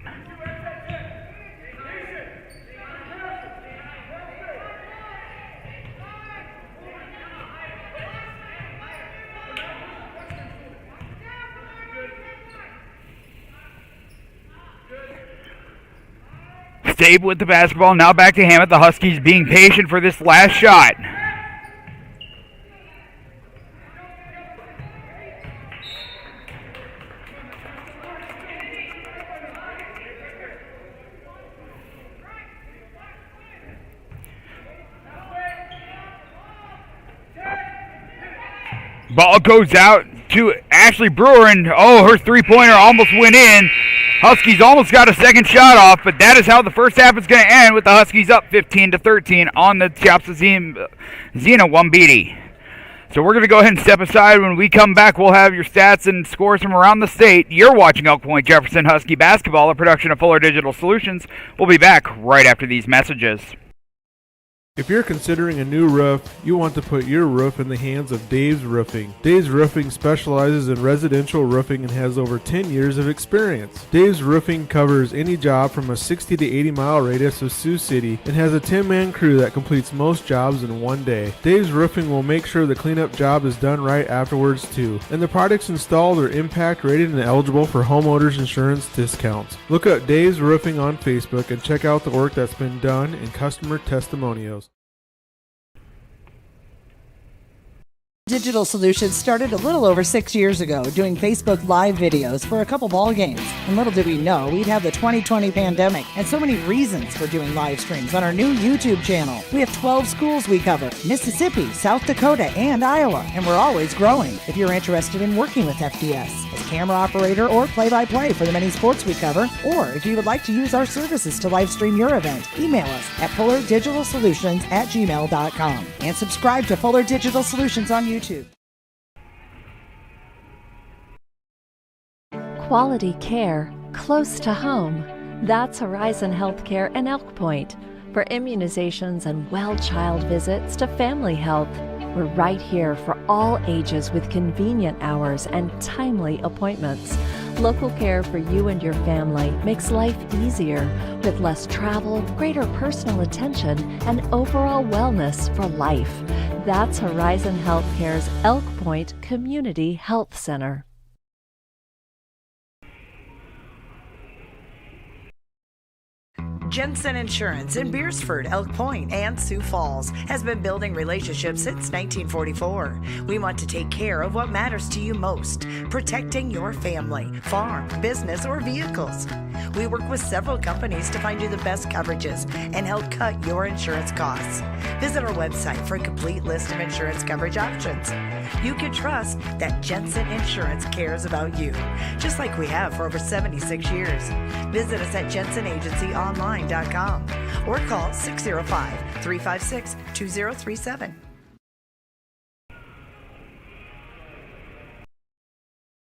Stayed with the basketball. Now back to Hammett. The Huskies being patient for this last shot. Ball goes out to Ashley Brewer, and her three-pointer almost went in. Huskies almost got a second shot off, but that is how the first half is going to end, with the Huskies up 15-13 on the Tiospa Zina Girls. So we're going to go ahead and step aside. When we come back, we'll have your stats and scores from around the state. You're watching Elk Point-Jefferson Husky Basketball, a production of Fuller Digital Solutions. We'll be back right after these messages. If you're considering a new roof, you want to put your roof in the hands of Dave's Roofing. Dave's Roofing specializes in residential roofing and has over 10 years of experience. Dave's Roofing covers any job from a 60 to 80 mile radius of Sioux City and has a 10-man crew that completes most jobs in one day. Dave's Roofing will make sure the cleanup job is done right afterwards too. And the products installed are impact rated and eligible for homeowners insurance discounts. Look up Dave's Roofing on Facebook and check out the work that's been done and customer testimonials. Digital Solutions started a little over 6 years ago doing Facebook Live videos for a couple ball games. And little did we know we'd have the 2020 pandemic and so many reasons for doing live streams on our new YouTube channel. We have 12 schools we cover: Mississippi, South Dakota, and Iowa, and we're always growing. If you're interested in working with FDS as camera operator or play-by-play for the many sports we cover, or if you would like to use our services to live stream your event, email us at fullerdigitalsolutions@gmail.com and subscribe to Fuller Digital Solutions on YouTube. Quality care close to home. That's Horizon Healthcare and Elk Point. For immunizations and well-child visits to family health, we're right here for all ages with convenient hours and timely appointments. Local care for you and your family makes life easier with less travel, greater personal attention, and overall wellness for life. That's Horizon Healthcare's Elk Point Community Health Center. Jensen Insurance in Beersford, Elk Point, and Sioux Falls has been building relationships since 1944. We want to take care of what matters to you most, protecting your family, farm, business, or vehicles. We work with several companies to find you the best coverages and help cut your insurance costs. Visit our website for a complete list of insurance coverage options. You can trust that Jensen Insurance cares about you, just like we have for over 76 years. Visit us at jensenagencyonline.com or call 605-356-2037.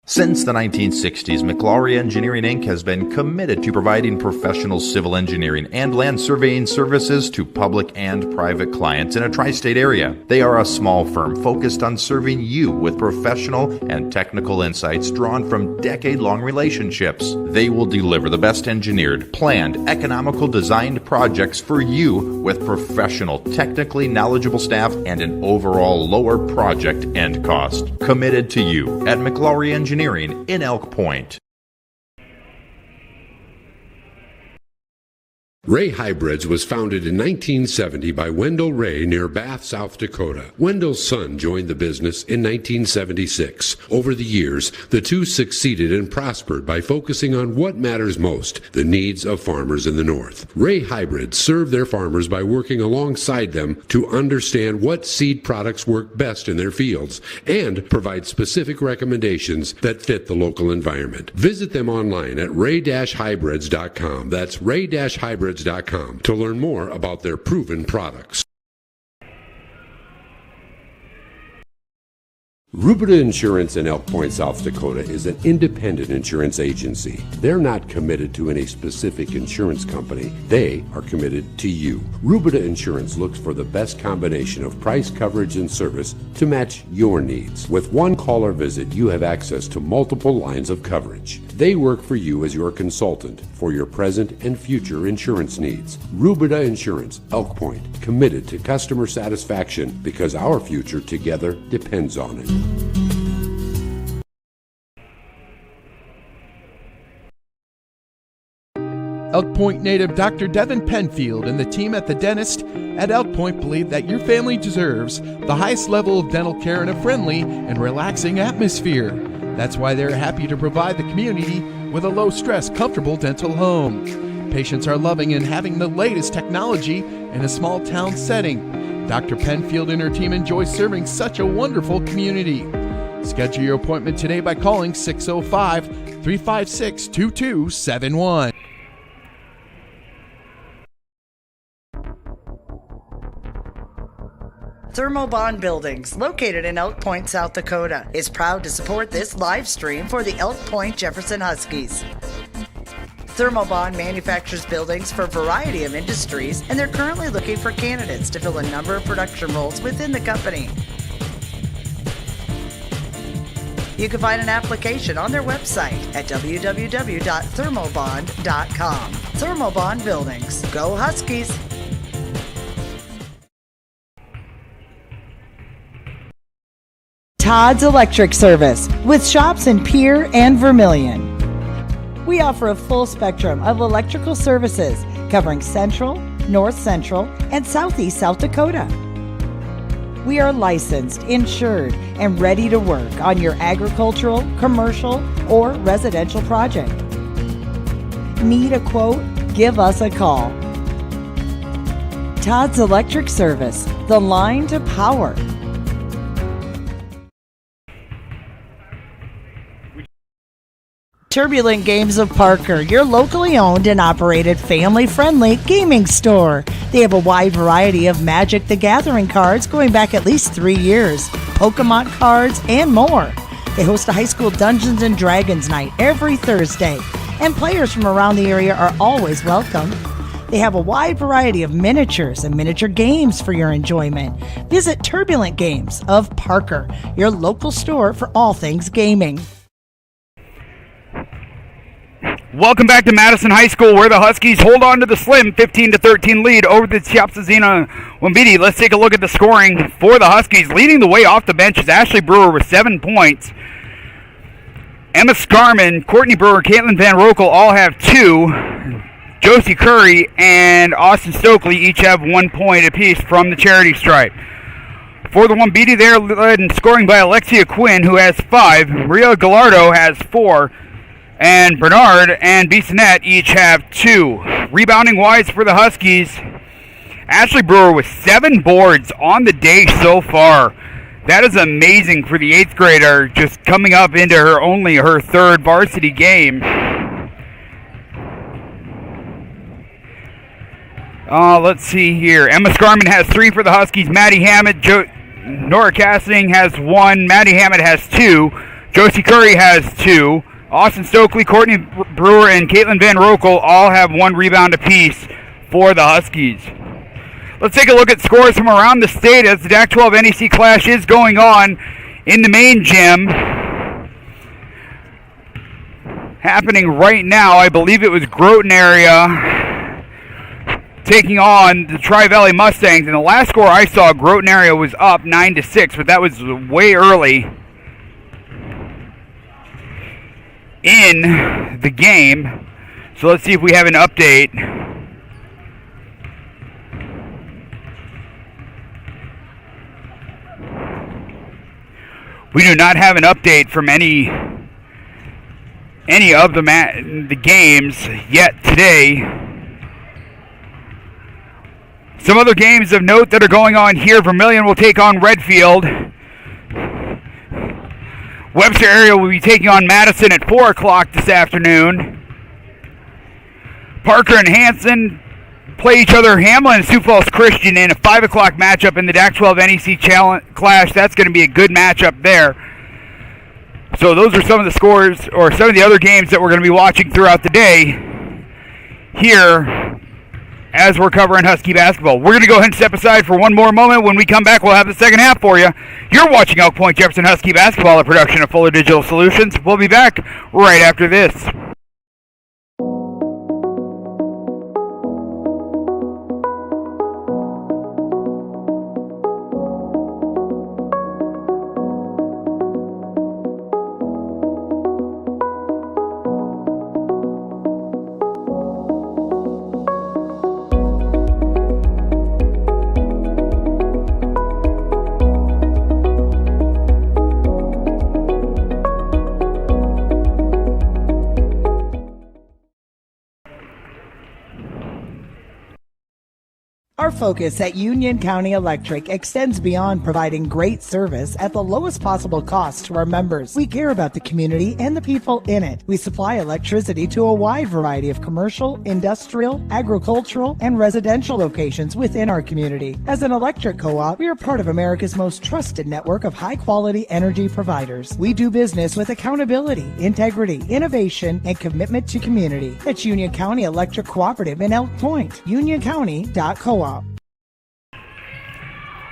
Since the 1960s, McLaury Engineering Inc. has been committed to providing professional civil engineering and land surveying services to public and private clients in a tri-state area. They are a small firm focused on serving you with professional and technical insights drawn from decade-long relationships. They will deliver the best engineered, planned, economical designed projects for you with professional, technically knowledgeable staff and an overall lower project end cost. Committed to you at McLaury Engineering in Elk Point. Ray Hybrids was founded in 1970 by Wendell Ray near Bath, South Dakota. Wendell's son joined the business in 1976. Over the years, the two succeeded and prospered by focusing on what matters most, the needs of farmers in the North. Ray Hybrids serve their farmers by working alongside them to understand what seed products work best in their fields and provide specific recommendations that fit the local environment. Visit them online at ray-hybrids.com. That's ray-hybrids.com to learn more about their proven products. Rubida Insurance in Elk Point, South Dakota is an independent insurance agency. They're not committed to any specific insurance company. They are committed to you. Rubida Insurance looks for the best combination of price, coverage, and service to match your needs. With one call or visit, you have access to multiple lines of coverage. They work for you as your consultant for your present and future insurance needs. Rubida Insurance, Elk Point, committed to customer satisfaction because our future together depends on it. Elk Point native Dr. Devin Penfield and the team at the dentist at Elk Point believe that your family deserves the highest level of dental care in a friendly and relaxing atmosphere. That's why they're happy to provide the community with a low-stress, comfortable dental home. Patients are loving and having the latest technology in a small-town setting. Dr. Penfield and her team enjoy serving such a wonderful community. Schedule your appointment today by calling 605-356-2271. Thermobond Buildings, located in Elk Point, South Dakota, is proud to support this live stream for the Elk Point-Jefferson Huskies. Thermobond manufactures buildings for a variety of industries, and they're currently looking for candidates to fill a number of production roles within the company. You can find an application on their website at www.thermobond.com. Thermobond Buildings. Go Huskies! Todd's Electric Service, with shops in Pierre and Vermilion. We offer a full spectrum of electrical services covering Central, North Central, and Southeast South Dakota. We are licensed, insured, and ready to work on your agricultural, commercial, or residential project. Need a quote? Give us a call. Todd's Electric Service, the line to power. Turbulent Games of Parker, your locally owned and operated family-friendly gaming store. They have a wide variety of Magic the Gathering cards going back at least 3 years, Pokemon cards, and more. They host a high school Dungeons & Dragons night every Thursday, and players from around the area are always welcome. They have a wide variety of miniatures and miniature games for your enjoyment. Visit Turbulent Games of Parker, your local store for all things gaming. Welcome back to Madison High School, where the Huskies hold on to the slim 15-13 lead over the Tiospa Zina Girls. Let's take a look at the scoring for the Huskies. Leading the way off the bench is Ashley Brewer with 7 points. Emma Scarman, Courtney Brewer, Caitlin Van Rokel all have 2. Josie Curry and Austin Stokely each have 1 point apiece from the charity stripe. For the Wombidi, they're led in scoring by Alexia Quinn, who has 5. Maria Gallardo has 4. And Bernard and Bissonette each have 2. Rebounding-wise for the Huskies, Ashley Brewer with 7 boards on the day so far. That is amazing for the 8th grader, just coming up into her 3rd varsity game. Let's see here. Emma Scarman has 3 for the Huskies. Maddie Hammett, Nora Cassing has 1. Maddie Hammett has 2. Josie Curry has 2. Austin Stokely, Courtney Brewer, and Caitlin Van Rokel all have 1 rebound apiece for the Huskies. Let's take a look at scores from around the state as the DAC-12 NEC Clash is going on in the main gym. Happening right now, I believe it was Groton area taking on the Tri-Valley Mustangs. And the last score I saw, Groton area was up 9-6, but that was way early in the game. So let's see if we have an update. We do not have an update from any of the games yet today. Some other games of note that are going on here. Vermilion will take on Redfield. Webster area will be taking on Madison at 4 o'clock this afternoon. Parker and Hanson play each other. Hamlin and Sioux Falls Christian in a 5 o'clock matchup in the DAC-12 NEC Clash. That's going to be a good matchup there. So those are some of the scores, or some of the other games that we're going to be watching throughout the day here as we're covering Husky basketball. We're going to go ahead and step aside for one more moment. When we come back, we'll have the second half for you. You're watching Elk Point-Jefferson Husky basketball, a production of Fuller Digital Solutions. We'll be back right after this. Our focus at Union County Electric extends beyond providing great service at the lowest possible cost to our members. We care about the community and the people in it. We supply electricity to a wide variety of commercial, industrial, agricultural, and residential locations within our community. As an electric co-op, we are part of America's most trusted network of high-quality energy providers. We do business with accountability, integrity, innovation, and commitment to community. That's Union County Electric Cooperative in Elk Point. UnionCounty.coop.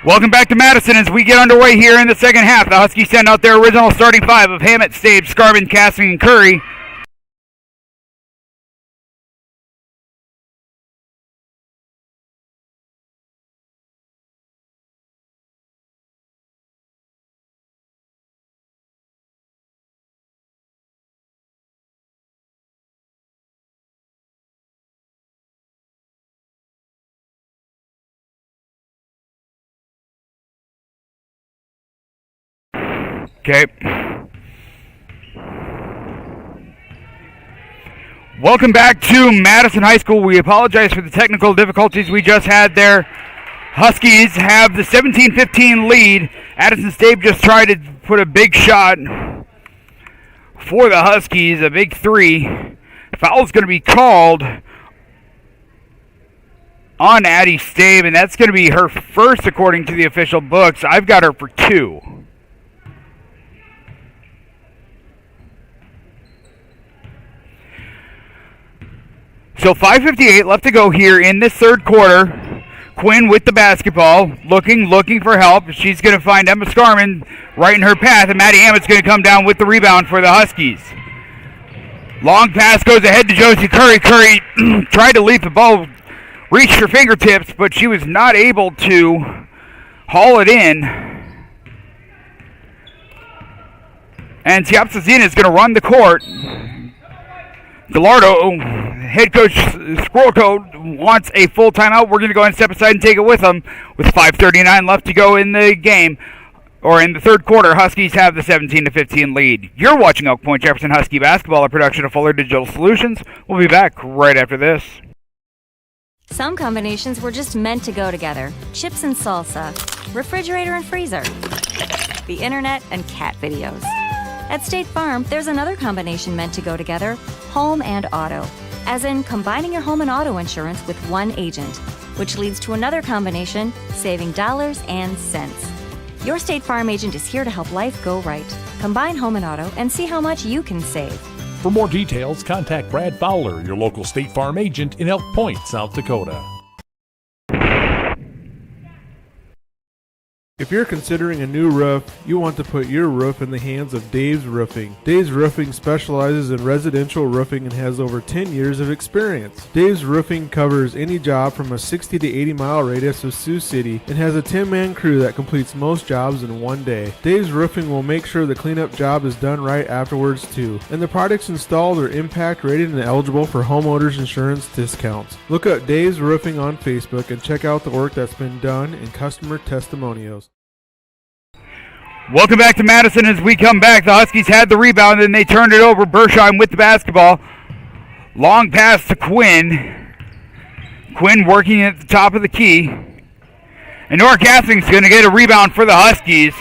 Welcome back to Madison as we get underway here in the second half. The Huskies send out their original starting five of Hammett, Stabe, Scarman, Casting, and Curry. Okay. Welcome back to Madison High School. We apologize for the technical difficulties we just had there. Huskies have the 17-15 lead. Addison Stabe just tried to put a big shot for the Huskies, a big three. Foul's going to be called on Addie Stabe, and that's going to be her first according to the official books. I've got her for 2. So 5:58 left to go here in this third quarter. Quinn with the basketball, looking for help. She's going to find Emma Scarman right in her path, and Maddie Hammett's going to come down with the rebound for the Huskies. Long pass goes ahead to Josie Curry. Curry tried to leap the ball, reached her fingertips, but she was not able to haul it in. And Tiospa Zina is going to run the court. Gallardo, head coach Squirrel Coat, wants a full timeout. We're going to go ahead and step aside and take it with them. With 5:39 left to go in the game, or in the third quarter, Huskies have the 17-15 lead. You're watching Elk Point-Jefferson Husky basketball, a production of Fuller Digital Solutions. We'll be back right after this. Some combinations were just meant to go together. Chips and salsa, refrigerator and freezer, the internet and cat videos. At State Farm, there's another combination meant to go together, home and auto. As in combining your home and auto insurance with one agent, which leads to another combination, saving dollars and cents. Your State Farm agent is here to help life go right. Combine home and auto and see how much you can save. For more details, contact Brad Fowler, your local State Farm agent in Elk Point, South Dakota. If you're considering a new roof, you want to put your roof in the hands of Dave's Roofing. Dave's Roofing specializes in residential roofing and has over 10 years of experience. Dave's Roofing covers any job from a 60 to 80 mile radius of Sioux City and has a 10-man crew that completes most jobs in one day. Dave's Roofing will make sure the cleanup job is done right afterwards too. And the products installed are impact rated and eligible for homeowners insurance discounts. Look up Dave's Roofing on Facebook and check out the work that's been done and customer testimonials. Welcome back to Madison as we come back. The Huskies had the rebound and they turned it over. Bershheim with the basketball. Long pass to Quinn. Quinn working at the top of the key. And Nora Casting's going to get a rebound for the Huskies.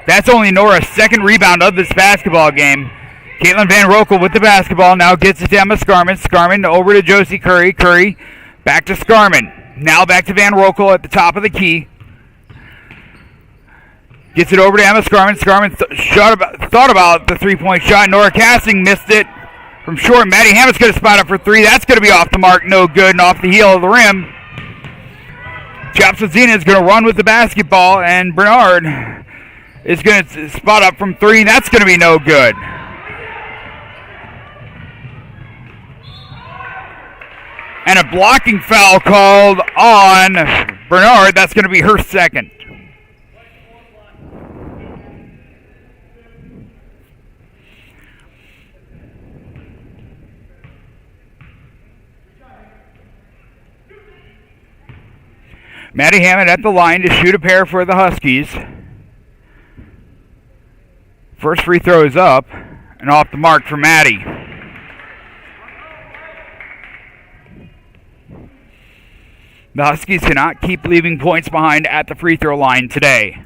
That's only Nora's second rebound of this basketball game. Caitlin Van Rokel with the basketball. Now gets it to Emma Scarman. Scarman over to Josie Curry. Curry Back to Scarman. Now back to Van Rokel at the top of the key. Gets it over to Emma Scarman. Scarman thought about the three-point shot. Nora Casting missed it from short. Maddie Hammett's going to spot up for three. That's going to be off the mark. No good, and off the heel of the rim. Tiospa Zina is going to run with the basketball, and Bernard is going to spot up from three. That's going to be no good. And a blocking foul called on Bernard. That's going to be her second. Maddie Hammond at the line to shoot a pair for the Huskies. First free throw is up and off the mark for Maddie. The Huskies cannot keep leaving points behind at the free throw line today.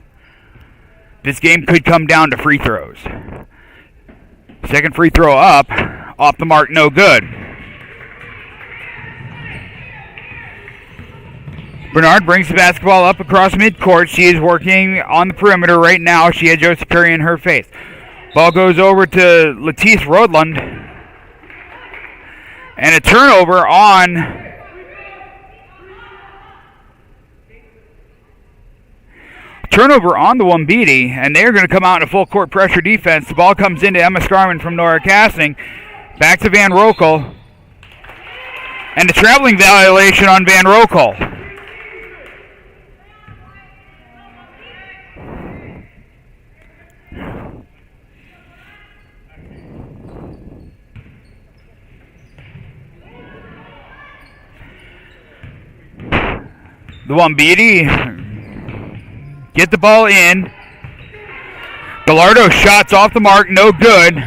This game could come down to free throws. Second free throw up, off the mark, no good. Bernard brings the basketball up across midcourt. She is working on the perimeter right now. She had Josie Curry in her face. Ball goes over to Letice Rodland. And a turnover on the Wambiti, and they're going to come out in a full court pressure defense. The ball comes into Emma Scarman from Nora Casting. Back to Van Rokel. And a traveling violation on Van Rokel. The Wambiti get the ball in. Gallardo shots off the mark, no good.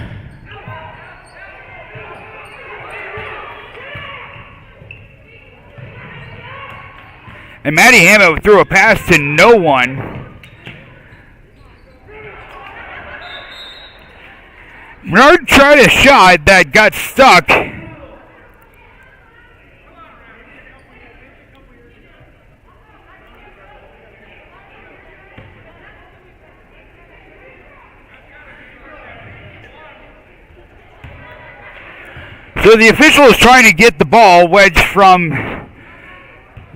And Maddie Hammett threw a pass to no one. Bernard tried a shot that got stuck. So the official is trying to get the ball wedged from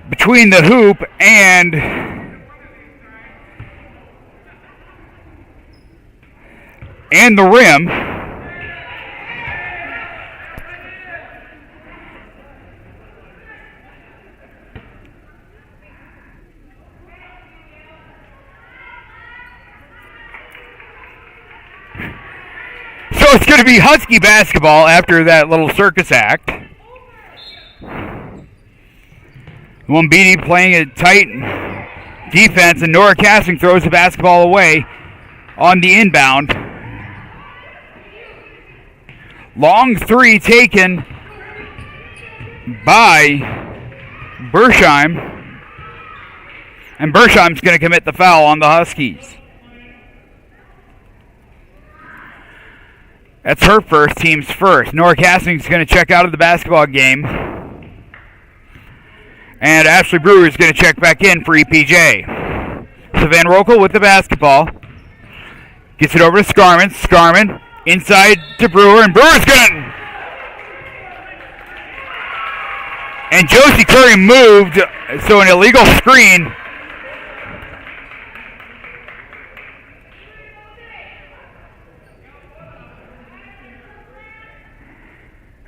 between the hoop and the rim. So it's going to be Husky basketball after that little circus act. Wambiti playing a tight defense, and Nora Casting throws the basketball away on the inbound. Long three taken by Bersheim. And Bersheim's going to commit the foul on the Huskies. That's her first, team's first. Nora Casting's going to check out of the basketball game. And Ashley Brewer is going to check back in for EPJ. So Van Rokel with the basketball. Gets it over to Scarman. Scarman inside to Brewer, and Brewer's going to... And Josie Curry moved, so an illegal screen.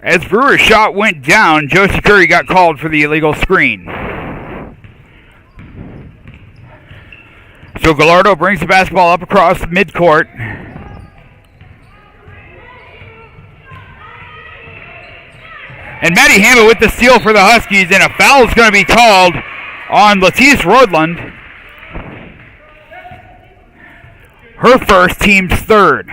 As Brewer's shot went down, Josie Curry got called for the illegal screen. So Gallardo brings the basketball up across midcourt. And Maddie Hammett with the steal for the Huskies, and a foul is going to be called on Letice Rodland. Her first, team's third.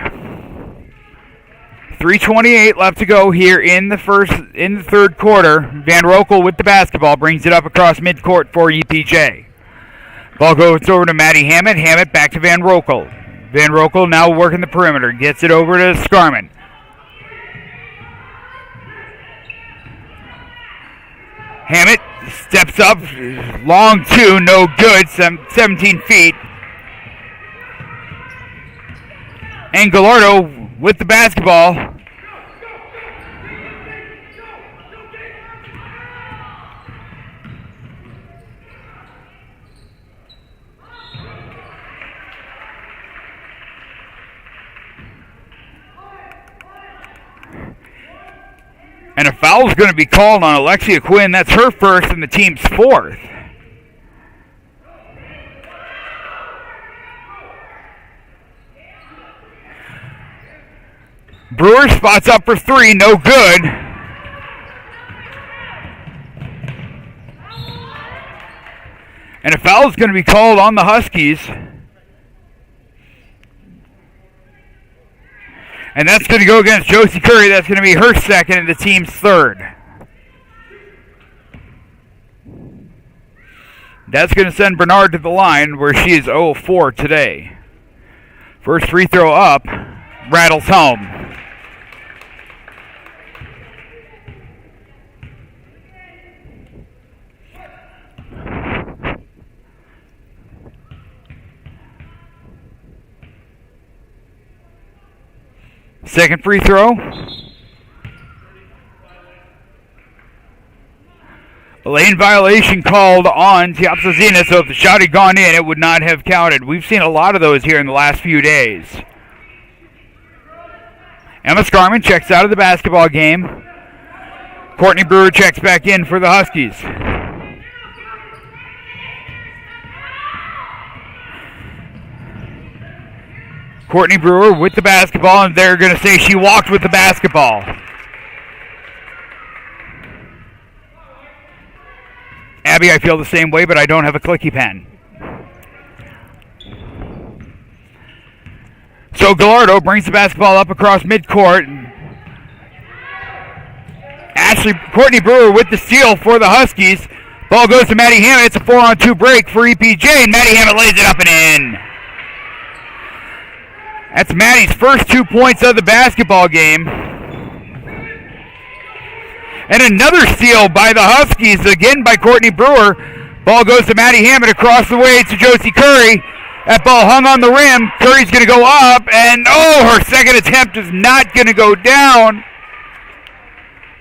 3:28 left to go here in the third quarter. Van Rokel with the basketball brings it up across midcourt for EPJ. Ball goes over to Maddie Hammett. Hammett back to Van Rokel. Van Rokel now working the perimeter. Gets it over to Scarman. Hammett Steps up, long two, no good, 17 feet. And Gallardo with the basketball. And a foul is going to be called on Alexia Quinn. That's her first and the team's fourth. Brewer spots up for three, no good. And a foul is going to be called on the Huskies. And that's going to go against Josie Curry. That's going to be her second and the team's third. That's going to send Bernard to the line where she is 0-4 today. First free throw up, rattles home. Second free throw. A lane violation called on Tiospa Zina, so if the shot had gone in, it would not have counted. We've seen a lot of those here in the last few days. Emma Scarman checks out of the basketball game. Courtney Brewer checks back in for the Huskies. Courtney Brewer with the basketball, and they're going to say she walked with the basketball. Abby, I feel the same way, but I don't have a clicky pen. So Gallardo brings the basketball up across midcourt. Courtney Brewer with the steal for the Huskies. Ball goes to Maddie Hammett. It's a 4-on-2 break for EPJ, and Maddie Hammett lays it up and in. That's Maddie's first 2 points of the basketball game. And another steal by the Huskies, again by Courtney Brewer. Ball goes to Maddie Hammett across the way to Josie Curry. That ball hung on the rim. Curry's going to go up, and her second attempt is not going to go down.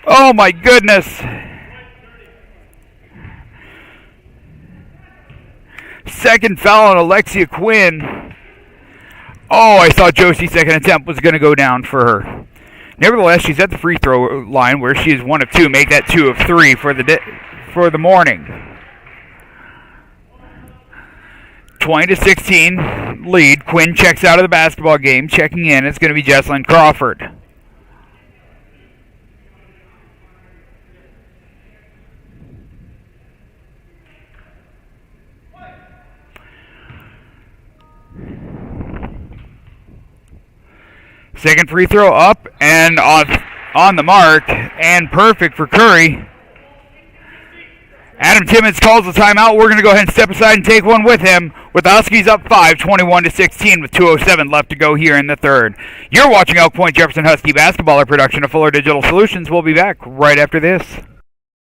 Oh my goodness. Second foul on Alexia Quinn. Oh, I thought Josie's second attempt was going to go down for her. Nevertheless, she's at the free throw line where she is 1 of 2. Make that 2 of 3 for the morning. 20-16 lead. Quinn checks out of the basketball game. Checking in, it's going to be Jesslyn Crawford. Second free throw up and on the mark and perfect for Curry. Adam Timmons calls the timeout. We're going to go ahead and step aside and take one with him, with the Huskies up 5, 21-16 with 2:07 left to go here in the third. You're watching Elk Point-Jefferson Husky basketball, a production of Fuller Digital Solutions. We'll be back right after this.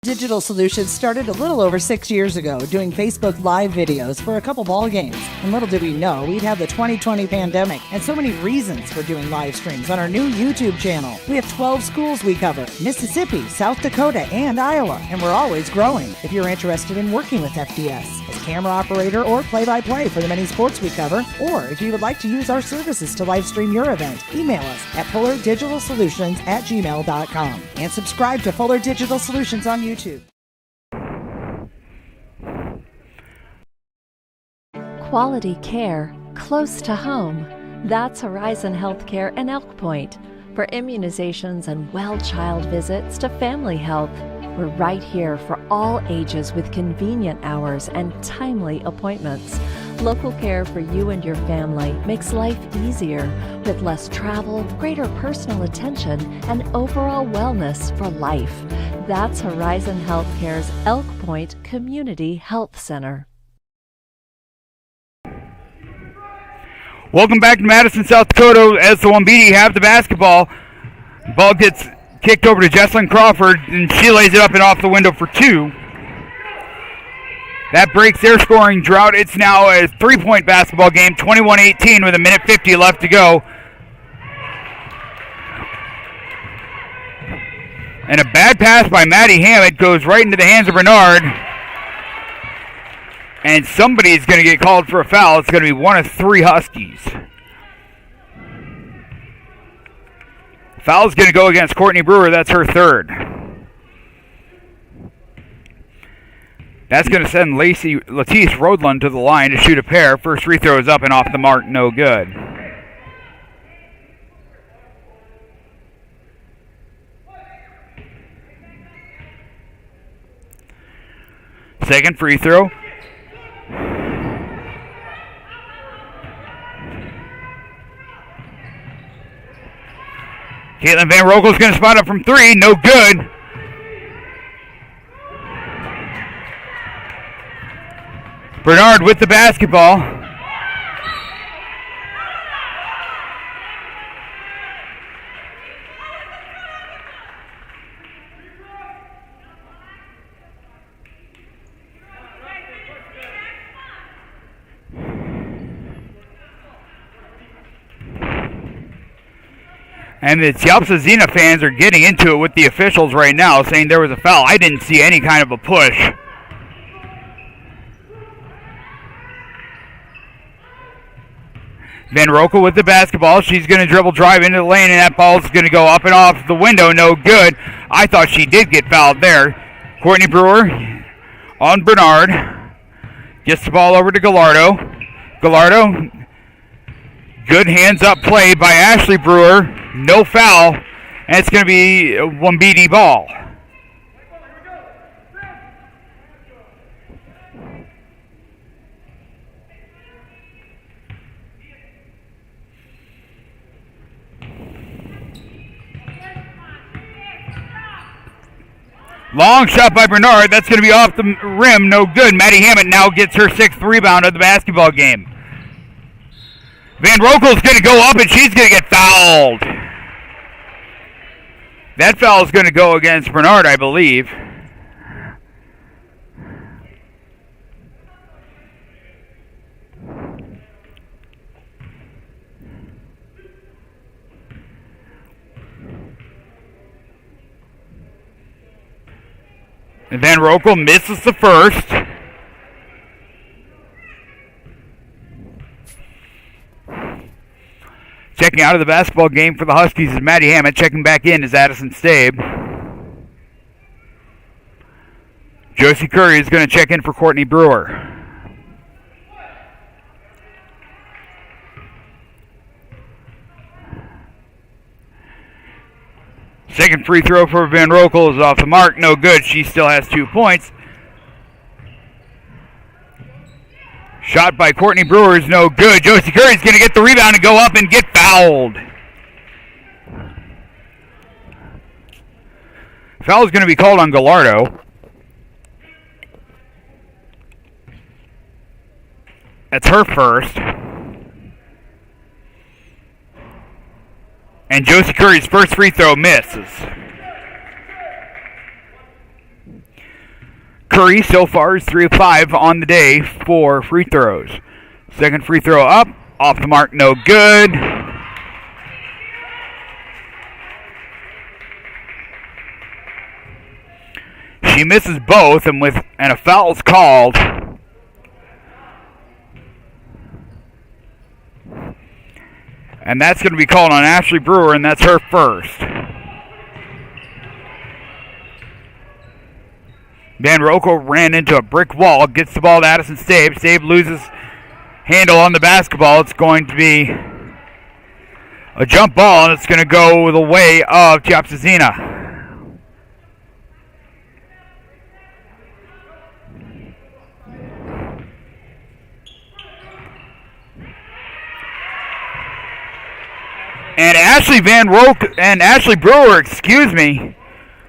Digital Solutions started a little over 6 years ago doing Facebook Live videos for a couple ball games. And little did we know we'd have the 2020 pandemic and so many reasons for doing live streams on our new YouTube channel. We have 12 schools we cover: Mississippi, South Dakota, and Iowa, and we're always growing. If you're interested in working with FDS as camera operator or play-by-play for the many sports we cover, or if you would like to use our services to live stream your event, email us at fullerdigitalsolutions@gmail.com and subscribe to Fuller Digital Solutions on YouTube. Quality care close to home. That's Horizon Healthcare in Elk Point. For immunizations and well child visits to family health, we're right here for all ages with convenient hours and timely appointments. Local care for you and your family makes life easier with less travel, greater personal attention, and overall wellness for life. That's Horizon Healthcare's Elk Point Community Health Center. Welcome back to Madison, South Dakota, as the Wambiti have the basketball. Ball gets kicked over to Jesslyn Crawford, and she lays it up and off the window for 2. That breaks their scoring drought. It's now a 3-point basketball game, 21-18 with a minute 50 left to go. And a bad pass by Maddie Hammett goes right into the hands of Bernard. And somebody's going to get called for a foul. It's going to be one of 3 Huskies. Foul's going to go against Courtney Brewer. That's her 3rd. That's going to send Latisse Rodland to the line to shoot a pair. First free throw is up and off the mark. No good. Second free throw. Caitlin Van Rokel's going to spot up from 3. No good. Bernard with the basketball. And the Tiospa Zina fans are getting into it with the officials right now, saying there was a foul. I didn't see any kind of a push. Van Rokel with the basketball. She's going to dribble drive into the lane, and that ball's going to go up and off the window. No good. I thought she did get fouled there. Courtney Brewer on Bernard. Gets the ball over to Gallardo. Gallardo. Good hands-up play by Ashley Brewer. No foul. And it's going to be a Wambidi ball. Long shot by Bernard. That's going to be off the rim. No good. Maddie Hammett now gets her 6th rebound of the basketball game. Van Rokel's going to go up, and she's going to get fouled. That foul is going to go against Bernard, I believe. And Van Rokel misses the first. Checking out of the basketball game for the Huskies is Maddie Hammett. Checking back in is Addison Stabe. Josie Curry is going to check in for Courtney Brewer. Second free throw for Van Rokel is off the mark. No good. She still has 2 points. Shot by Courtney Brewer is no good. Josie Curry's going to get the rebound and go up and get fouled. Foul is going to be called on Gallardo. That's her first. And Josie Curry's first free throw misses. Curry so far is 3 of 5 on the day for free throws. Second free throw up, off the mark, no good. She misses both, and a foul's called. And that's going to be called on Ashley Brewer, and that's her first. Van Rokel ran into a brick wall, gets the ball to Addison Stabe. Stabe loses handle on the basketball. It's going to be a jump ball, and it's going to go the way of Tiospa Zina. And Ashley Brewer,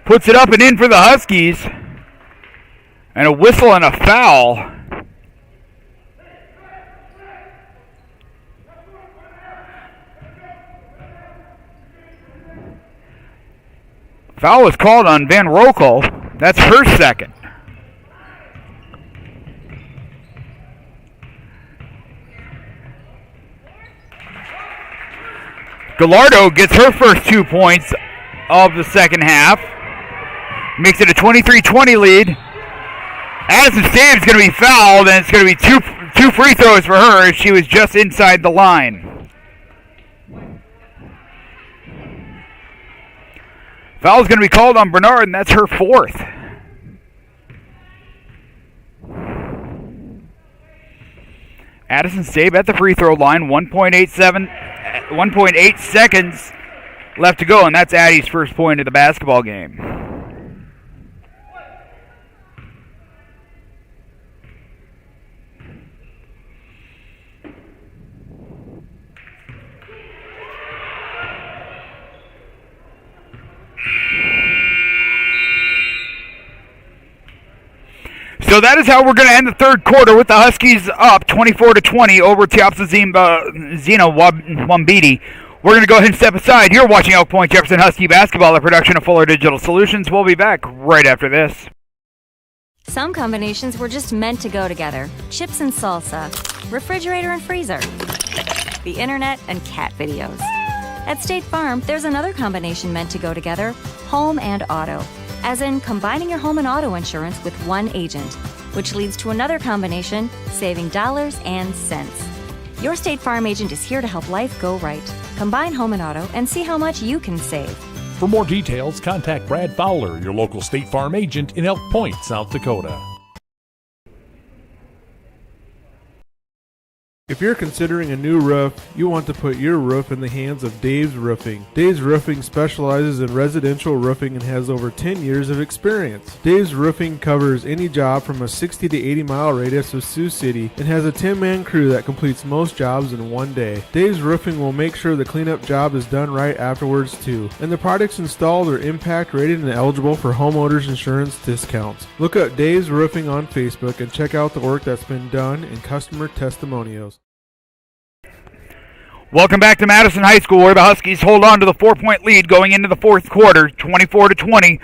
puts it up and in for the Huskies. And a whistle and a foul. Foul was called on Van Rokel. That's her second. Gallardo gets her first 2 points of the second half. Makes it a 23-20 lead. Addison Stave is going to be fouled, and it's going to be two free throws for her as she was just inside the line. Foul is going to be called on Bernard, and that's her fourth. Addison Stave at the free throw line, 1.8 seconds left to go, and that's Addie's first point of the basketball game. So that is how we're going to end the third quarter with the Huskies up 24-20 over Tiospa Zina Girls. We're going to go ahead and step aside. You're watching Elk Point-Jefferson Husky basketball, a production of Fuller Digital Solutions. We'll be back right after this. Some combinations were just meant to go together. Chips and salsa, refrigerator and freezer, the internet and cat videos. At State Farm, there's another combination meant to go together, home and auto. As in combining your home and auto insurance with one agent, which leads to another combination, saving dollars and cents. Your State Farm agent is here to help life go right. Combine home and auto and see how much you can save. For more details, contact Brad Fowler, your local State Farm agent in Elk Point, South Dakota. If you're considering a new roof, you want to put your roof in the hands of Dave's Roofing. Dave's Roofing specializes in residential roofing and has over 10 years of experience. Dave's Roofing covers any job from a 60 to 80 mile radius of Sioux City and has a 10-man crew that completes most jobs in one day. Dave's Roofing will make sure the cleanup job is done right afterwards too. And the products installed are impact rated and eligible for homeowners insurance discounts. Look up Dave's Roofing on Facebook and check out the work that's been done and customer testimonials. Welcome back to Madison High School, where the Huskies hold on to the 4-point lead going into the fourth quarter, 24-20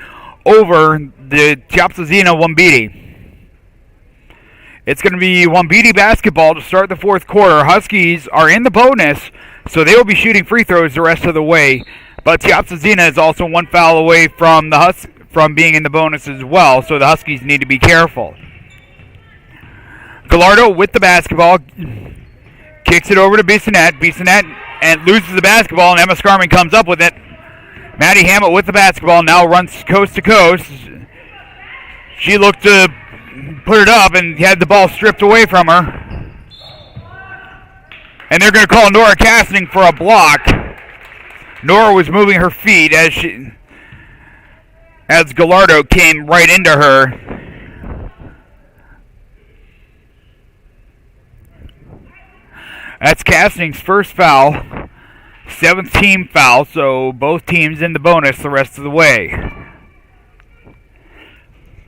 over the Tiospa Zina Girls. It's going to be Wambiti basketball to start the fourth quarter. Huskies are in the bonus, so they will be shooting free throws the rest of the way. But Tiospa Zina is also one foul away from from being in the bonus as well, so the Huskies need to be careful. Gallardo with the basketball. Kicks it over to Bissonette. Bissonette and loses the basketball, and Emma Scarman comes up with it. Maddie Hammett with the basketball now runs coast to coast. She looked to put it up and had the ball stripped away from her. And they're going to call Nora Casting for a block. Nora was moving her feet as Gallardo came right into her. That's Casting's first foul, 7th team foul, so both teams in the bonus the rest of the way.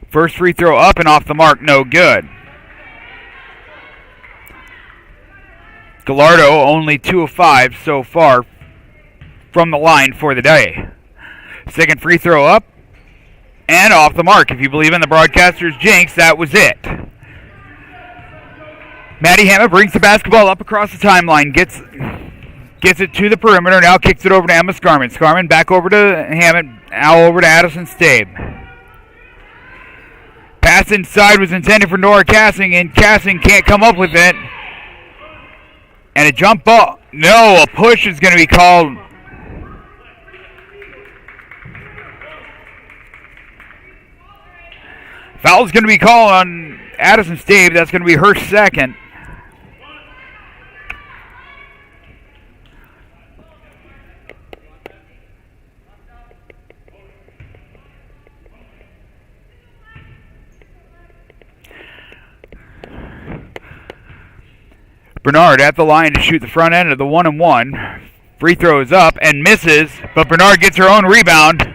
First free throw up and off the mark, no good. Gallardo only 2 of 5 so far from the line for the day. Second free throw up and off the mark. If you believe in the broadcaster's jinx, that was it. Maddie Hammett brings the basketball up across the timeline, gets it to the perimeter, now kicks it over to Emma Scarman. Scarman back over to Hammett, now over to Addison Stabe. Pass inside was intended for Nora Casting, and Casting can't come up with it. And a jump ball. No, a push is going to be called. Foul's going to be called on Addison Stabe. That's going to be her second. Bernard at the line to shoot the front end of the 1-and-1. Free throw is up and misses, but Bernard gets her own rebound.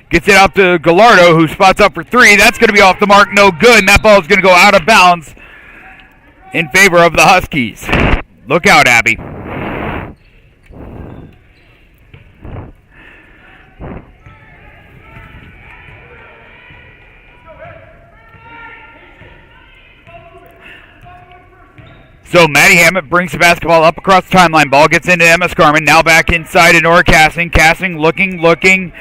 Gets it out to Gallardo, who spots up for three. That's going to be off the mark, no good, and that ball is going to go out of bounds in favor of the Huskies. Look out, Abby. So Maddie Hammett brings the basketball up across the timeline. Ball gets into Emma Scarman. Now back inside to Nora Casting. Casting looking.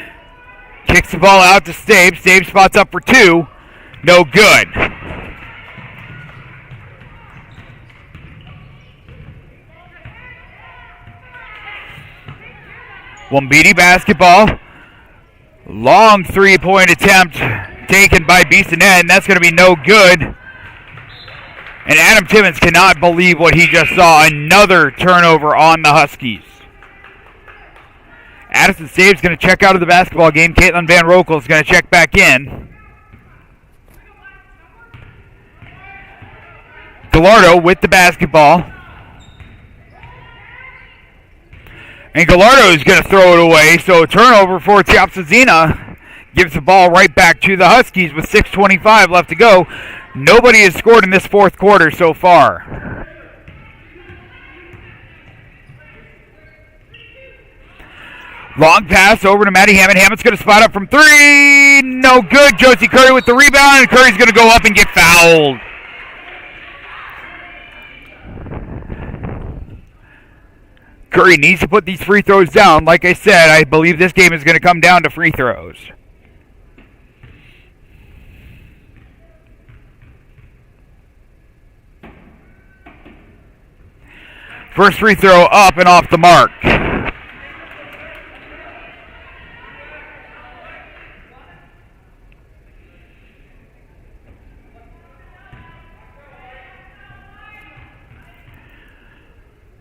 Kicks the ball out to Stabe. Stabe spots up for two. No good. Wambiti basketball. Long three-point attempt taken by Bissonette, and that's going to be no good. And Adam Timmons cannot believe what he just saw. Another turnover on the Huskies. Addison Stabe's going to check out of the basketball game. Caitlin Van Rokel is going to check back in. Gallardo with the basketball. And Gallardo is going to throw it away, so a turnover for Tiospa Zina. Gives the ball right back to the Huskies with 6:25 left to go. Nobody has scored in this fourth quarter so far. Long pass over to Maddie Hammett. Hammett's going to spot up from three. No good. Josie Curry with the rebound, and Curry's going to go up and get fouled. Curry needs to put these free throws down. Like I said, I believe this game is going to come down to free throws. First free throw up and off the mark.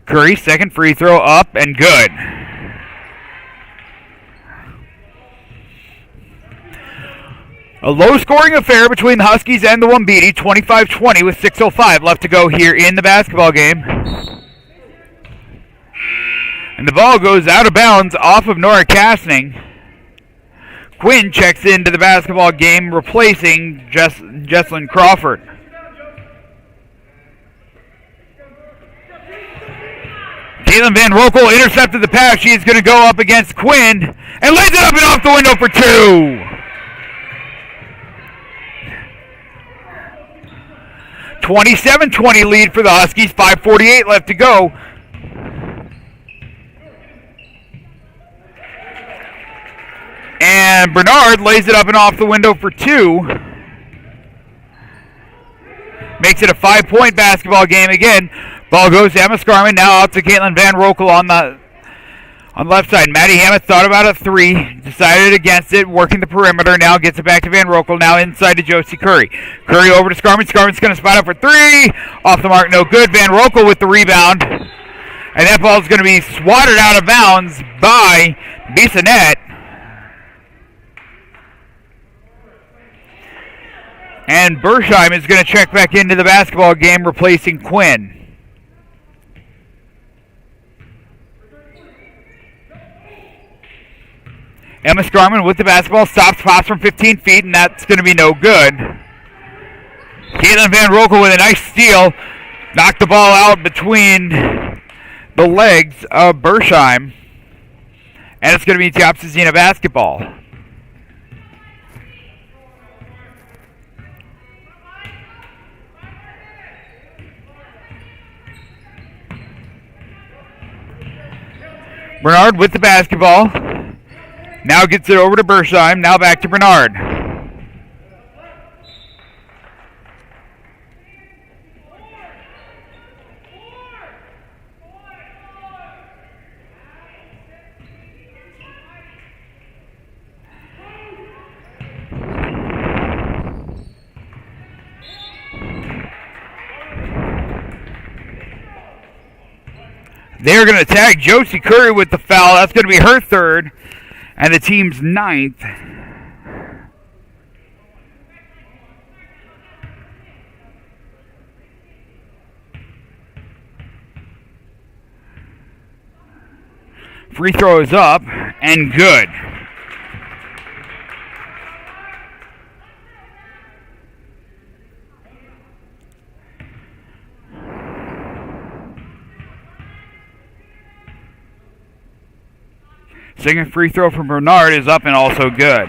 Curry, second free throw up and good. A low-scoring affair between the Huskies and the Wambiti, 25-20 with 6:05 left to go here in the basketball game. And the ball goes out of bounds off of Nora Casting. Quinn checks into the basketball game, replacing Jesslyn Crawford. Caitlin Van Rokel intercepted the pass. She is going to go up against Quinn and lays it up and off the window for two. 27-20 lead for the Huskies. 5:48 left to go. And Bernard lays it up and off the window for two. Makes it a 5-point basketball game again. Ball goes to Emma Scarman. Now out to Caitlin Van Rokel on the left side. Maddie Hammett thought about a three. Decided against it. Working the perimeter. Now gets it back to Van Rokel. Now inside to Josie Curry. Curry over to Scarman. Scarman's going to spot up for three. Off the mark. No good. Van Rokel with the rebound. And that ball is going to be swatted out of bounds by Bissonette. And Bersheim is going to check back into the basketball game, replacing Quinn. Emma Scarman with the basketball, stops, pops from 15 feet, and that's going to be no good. Caitlin Van Rokel with a nice steal. Knocked the ball out between the legs of Bersheim. And it's going to be Tiospa Zina basketball. Bernard with the basketball. Now gets it over to Bersheim. Now back to Bernard. They're going to tag Josie Curry with the foul. That's going to be her third and the team's ninth. Free throw is up and good. Second free throw from Bernard is up and also good.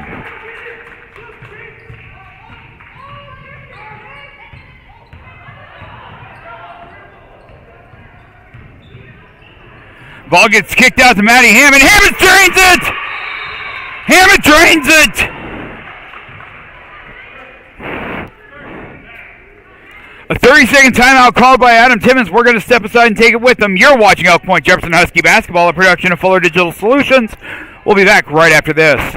Ball gets kicked out to Maddie Hammond. Hammond drains it! Hammond drains it! A 30-second timeout called by Adam Timmons. We're going to step aside and take it with them. You're watching Elk Point-Jefferson Husky basketball, a production of Fuller Digital Solutions. We'll be back right after this.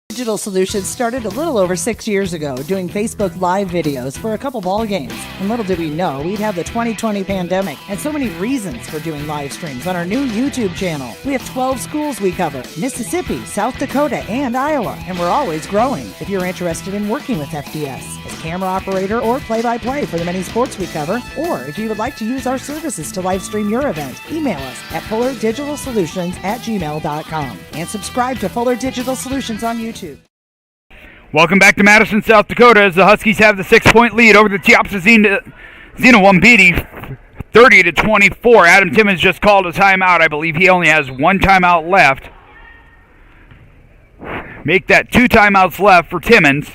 Digital Solutions started a little over 6 years ago doing Facebook Live videos for a couple ball games. And little did we know we'd have the 2020 pandemic and so many reasons for doing live streams on our new YouTube channel. We have 12 schools we cover: Mississippi, South Dakota, and Iowa. And we're always growing. If you're interested in working with FDS as camera operator or play-by-play for the many sports we cover, or if you would like to use our services to live stream your event, email us at fullerdigitalsolutions@gmail.com and subscribe to Fuller Digital Solutions on YouTube. Welcome back to Madison, South Dakota, as the Huskies have the 6-point lead over the Tiospa Zina Girls, 30-24. Adam Timmons just called a timeout. I believe he only has one timeout left. Make that 2 timeouts left for Timmons.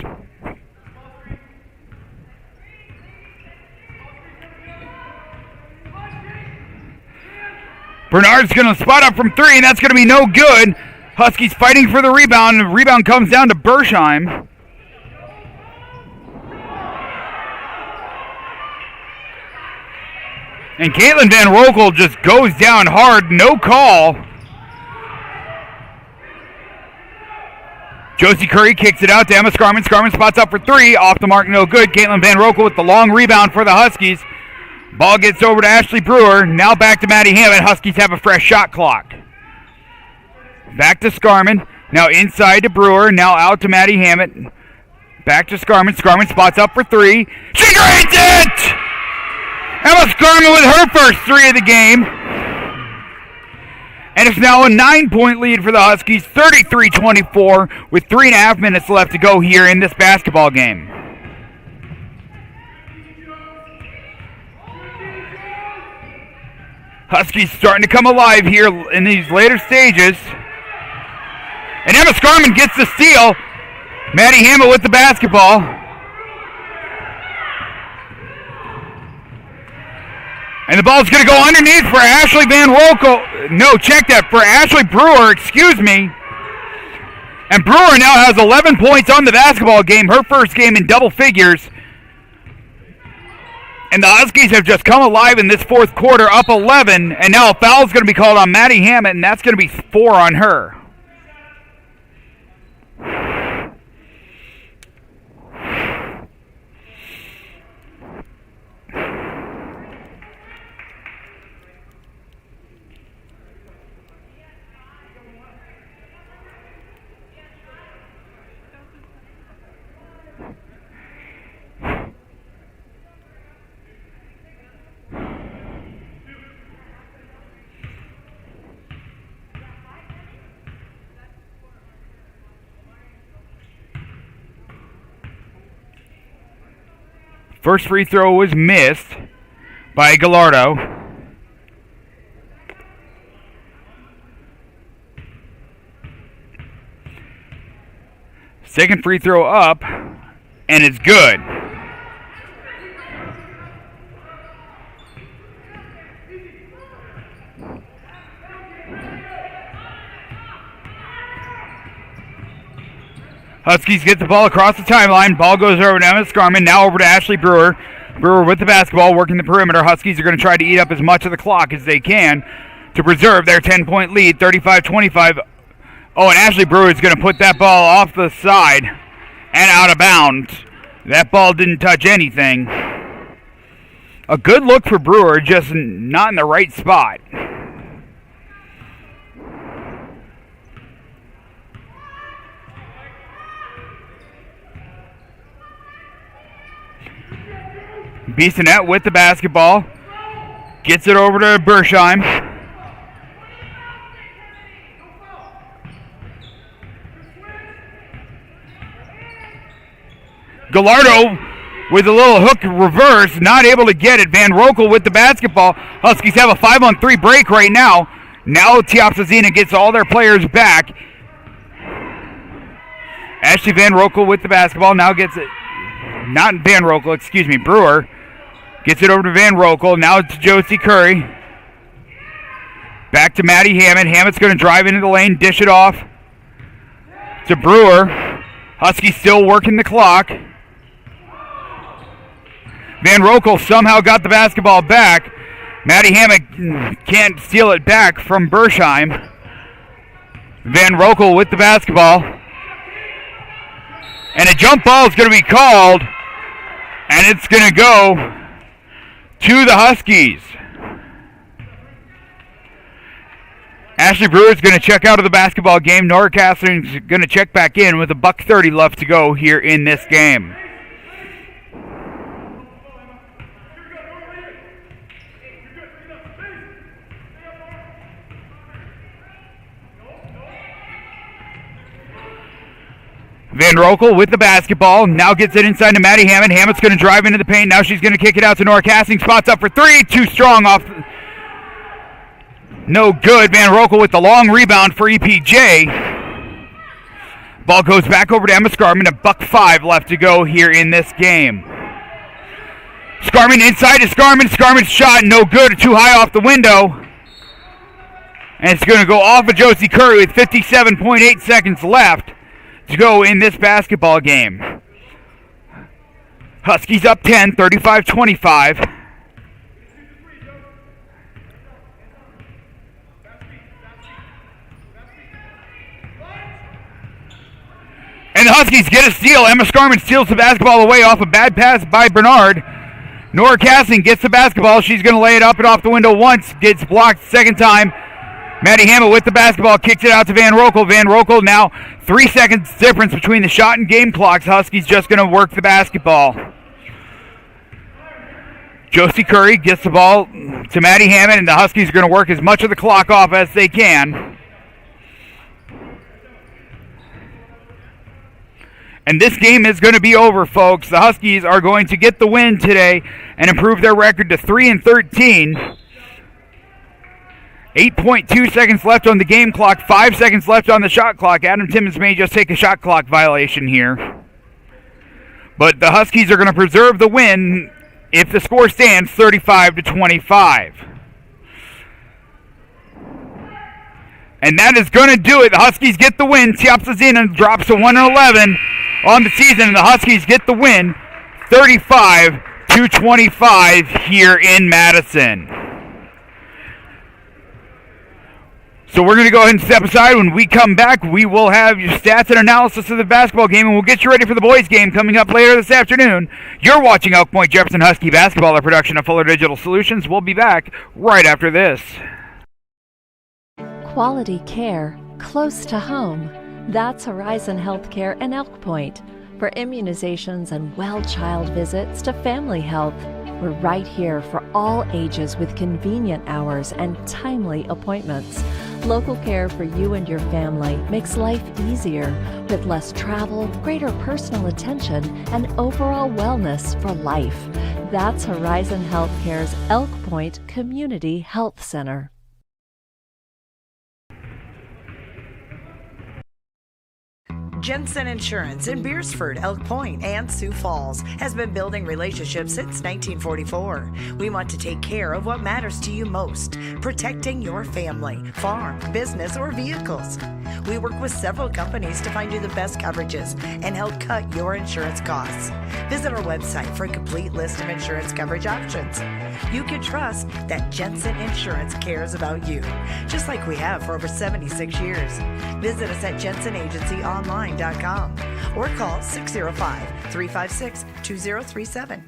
Bernard's going to spot up from 3, and that's going to be no good. Huskies fighting for the rebound. The rebound comes down to Bershheim. And Caitlin Van Rokel just goes down hard. No call. Josie Curry kicks it out to Emma Scarman. Scarman spots up for 3. Off the mark, no good. Caitlin Van Rokel with the long rebound for the Huskies. Ball gets over to Ashley Brewer. Now back to Maddie Hammond. Huskies have a fresh shot clock. Back to Scarman. Now inside to Brewer. Now out to Maddie Hammond. Back to Scarman. Scarman spots up for 3. She drains it! Emma Scarman with her first 3 of the game. And it's now a 9-point lead for the Huskies, 33-24, with 3.5 minutes left to go here in this basketball game. Huskies starting to come alive here in these later stages. And Emma Scarman gets the steal. Maddie Hammond with the basketball. And the ball's going to go underneath for Ashley Van Rokel. No, check that. For Ashley Brewer, excuse me. And Brewer now has 11 points on the basketball game. Her first game in double figures. And the Huskies have just come alive in this fourth quarter, up 11. And now a foul's going to be called on Maddie Hammond, and that's going to be 4 on her. First free throw was missed by Gallardo. Second free throw up, and it's good. Huskies get the ball across the timeline. Ball goes over to Emma Scarman. Now over to Ashley Brewer. Brewer with the basketball, working the perimeter. Huskies are going to try to eat up as much of the clock as they can to preserve their 10-point lead, 35-25. Oh, and Ashley Brewer is going to put that ball off the side and out of bounds. That ball didn't touch anything. A good look for Brewer, just not in the right spot. Bissonette with the basketball. Gets it over to Bershheim. Gallardo with a little hook reverse, not able to get it. Van Rokel with the basketball. Huskies have a 5-on-3 break right now. Now Tiospa Zina gets all their players back. Ashley Van Rokel with the basketball. Now gets it. Not Van Rokel, excuse me, Brewer. Gets it over to Van Rokel. Now to Josie Curry. Back to Maddie Hammond. Hammett's going to drive into the lane, dish it off to Brewer. Huskies still working the clock. Van Rokel somehow got the basketball back. Maddie Hammond can't steal it back from Bershheim. Van Rokel with the basketball. And a jump ball is going to be called. And it's going to go to the Huskies. Ashley Brewer is going to check out of the basketball game. Nora Castling is going to check back in with $1:30 left to go here in this game. Van Rokel with the basketball. Now gets it inside to Maddie Hammond. Hammett's going to drive into the paint. Now she's going to kick it out to Nora Castling. Spots up for three. Too strong off. No good. Van Rokel with the long rebound for EPJ. Ball goes back over to Emma Scarman. $1:05 left to go here in this game. Scarman inside to Scarman. Scarman's shot no good. Too high off the window. And it's going to go off of Josie Curry with 57.8 seconds left to go in this basketball game. Huskies up 10, 35-25. And the Huskies get a steal. Emma Scarman steals the basketball away off a bad pass by Bernard. Nora Casson gets the basketball. She's going to lay it up and off the window once. Gets blocked second time. Maddie Hammett with the basketball, kicks it out to Van Rokel. Van Rokel now 3 seconds difference between the shot and game clocks. Huskies just going to work the basketball. Josie Curry gets the ball to Maddie Hammett, and the Huskies are going to work as much of the clock off as they can. And this game is going to be over, folks. The Huskies are going to get the win today and improve their record to 3-13. 8.2 seconds left on the game clock, 5 seconds left on the shot clock. Adam Timmons may just take a shot clock violation here. But the Huskies are going to preserve the win if the score stands 35-25. And that is going to do it. The Huskies get the win. Tiospa Zina drops to 1-11 on the season, and the Huskies get the win 35-25 here in Madison. So we're going to go ahead and step aside. When we come back, we will have your stats and analysis of the basketball game, and we'll get you ready for the boys' game coming up later this afternoon. You're watching Elk Point-Jefferson Husky basketball, a production of Fuller Digital Solutions. We'll be back right after this. Quality care close to home. That's Horizon Healthcare in Elk Point. For immunizations and well-child visits to family health, we're right here for all ages with convenient hours and timely appointments. Local care for you and your family makes life easier with less travel, greater personal attention, and overall wellness for life. That's Horizon Healthcare's Elk Point Community Health Center. Jensen Insurance in Beersford, Elk Point, and Sioux Falls has been building relationships since 1944. We want to take care of what matters to you most, protecting your family, farm, business, or vehicles. We work with several companies to find you the best coverages and help cut your insurance costs. Visit our website for a complete list of insurance coverage options. You can trust that Jensen Insurance cares about you, just like we have for over 76 years. Visit us at jensenagencyonline.com or call 605-356-2037.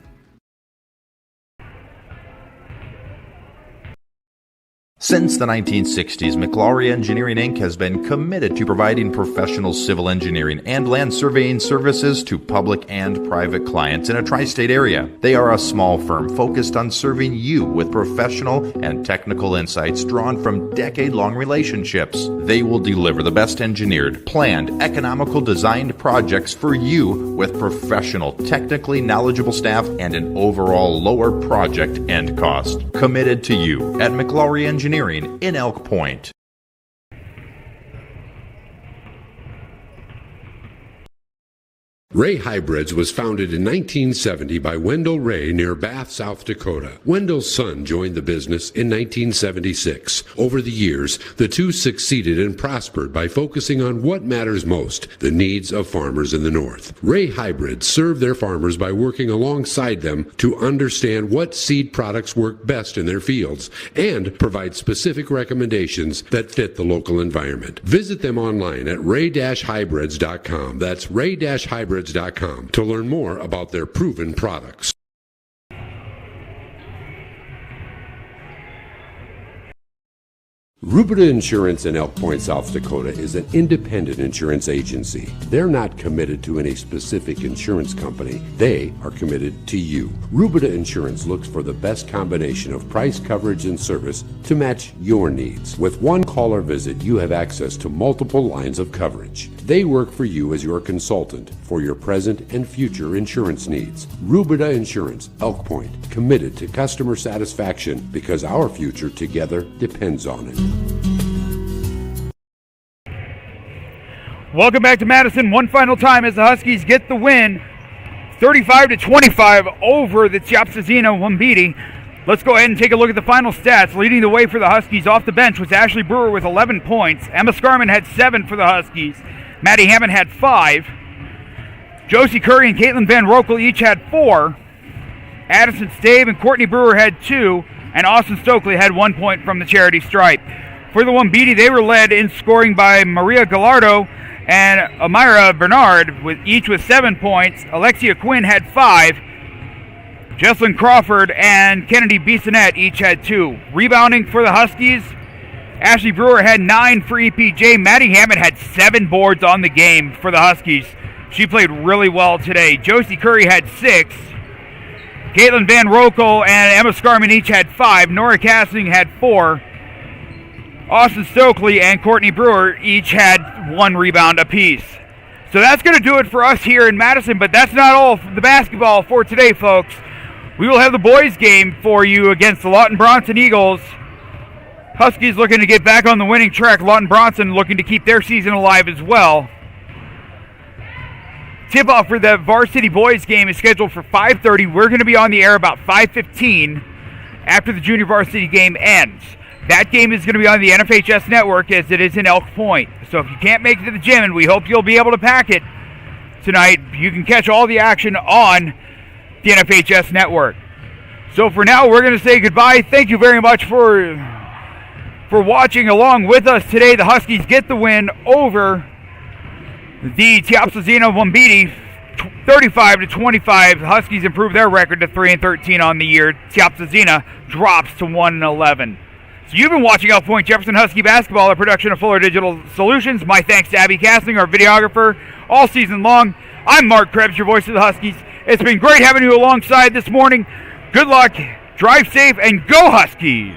Since the 1960s, McLaury Engineering Inc. has been committed to providing professional civil engineering and land surveying services to public and private clients in a tri-state area. They are a small firm focused on serving you with professional and technical insights drawn from decade-long relationships. They will deliver the best engineered, planned, economical designed projects for you with professional, technically knowledgeable staff and an overall lower project end cost. Committed to you at McLaury Engineering in Elk Point. Ray Hybrids was founded in 1970 by Wendell Ray near Bath, South Dakota. Wendell's son joined the business in 1976. Over the years, the two succeeded and prospered by focusing on what matters most, the needs of farmers in the North. Ray Hybrids serve their farmers by working alongside them to understand what seed products work best in their fields and provide specific recommendations that fit the local environment. Visit them online at ray-hybrids.com. That's ray-hybrids.com to learn more about their proven products. Rubida Insurance in Elk Point, South Dakota is an independent insurance agency. They're not committed to any specific insurance company. They are committed to you. Rubida Insurance looks for the best combination of price, coverage, and service to match your needs. With one call or visit, you have access to multiple lines of coverage. They work for you as your consultant for your present and future insurance needs. Rubida Insurance, Elk Point, committed to customer satisfaction because our future together depends on it. Welcome back to Madison one final time as the Huskies get the win 35-25 over the Tiospa Zina Girls. Let's go ahead and take a look at the final stats. Leading the way for the Huskies off the bench was Ashley Brewer with 11 points. Emma Scarman had 7 for the Huskies. Maddie Hammond had 5. Josie Curry and Caitlin Van Rokel each had 4. Addison Stave and Courtney Brewer had 2. And Austin Stokely had 1 point from the charity stripe. For the Wombiti, they were led in scoring by Maria Gallardo and Amira Bernard, with each with 7 points. Alexia Quinn had 5. Jesslyn Crawford and Kennedy Bissonette each had 2. Rebounding for the Huskies, Ashley Brewer had 9 for EPJ. Maddie Hammond had 7 boards on the game for the Huskies. She played really well today. Josie Curry had 6. Caitlin Van Rokel and Emma Scarman each had 5. Nora Cassing had 4. Austin Stokely and Courtney Brewer each had 1 rebound apiece. So that's going to do it for us here in Madison, but that's not all the basketball for today, folks. We will have the boys' game for you against the Lawton Bronson Eagles. Huskies looking to get back on the winning track. Lawton Bronson looking to keep their season alive as well. Tip-off for the varsity boys game is scheduled for 5:30. We're going to be on the air about 5:15 after the junior varsity game ends. That game is going to be on the NFHS network as it is in Elk Point. So if you can't make it to the gym, and we hope you'll be able to pack it tonight, you can catch all the action on the NFHS network. So for now, we're going to say goodbye. Thank you very much for watching along with us today. The Huskies get the win over the Tiospa Zina Girls, 35-25. The Huskies improve their record to 3-13 on the year. Tiospa Zina drops to 1-11. So you've been watching Elk Point-Jefferson Husky basketball, a production of Fuller Digital Solutions. My thanks to Abby Castling, our videographer, all season long. I'm Mark Krebs, your voice of the Huskies. It's been great having you alongside this morning. Good luck, drive safe, and go Huskies!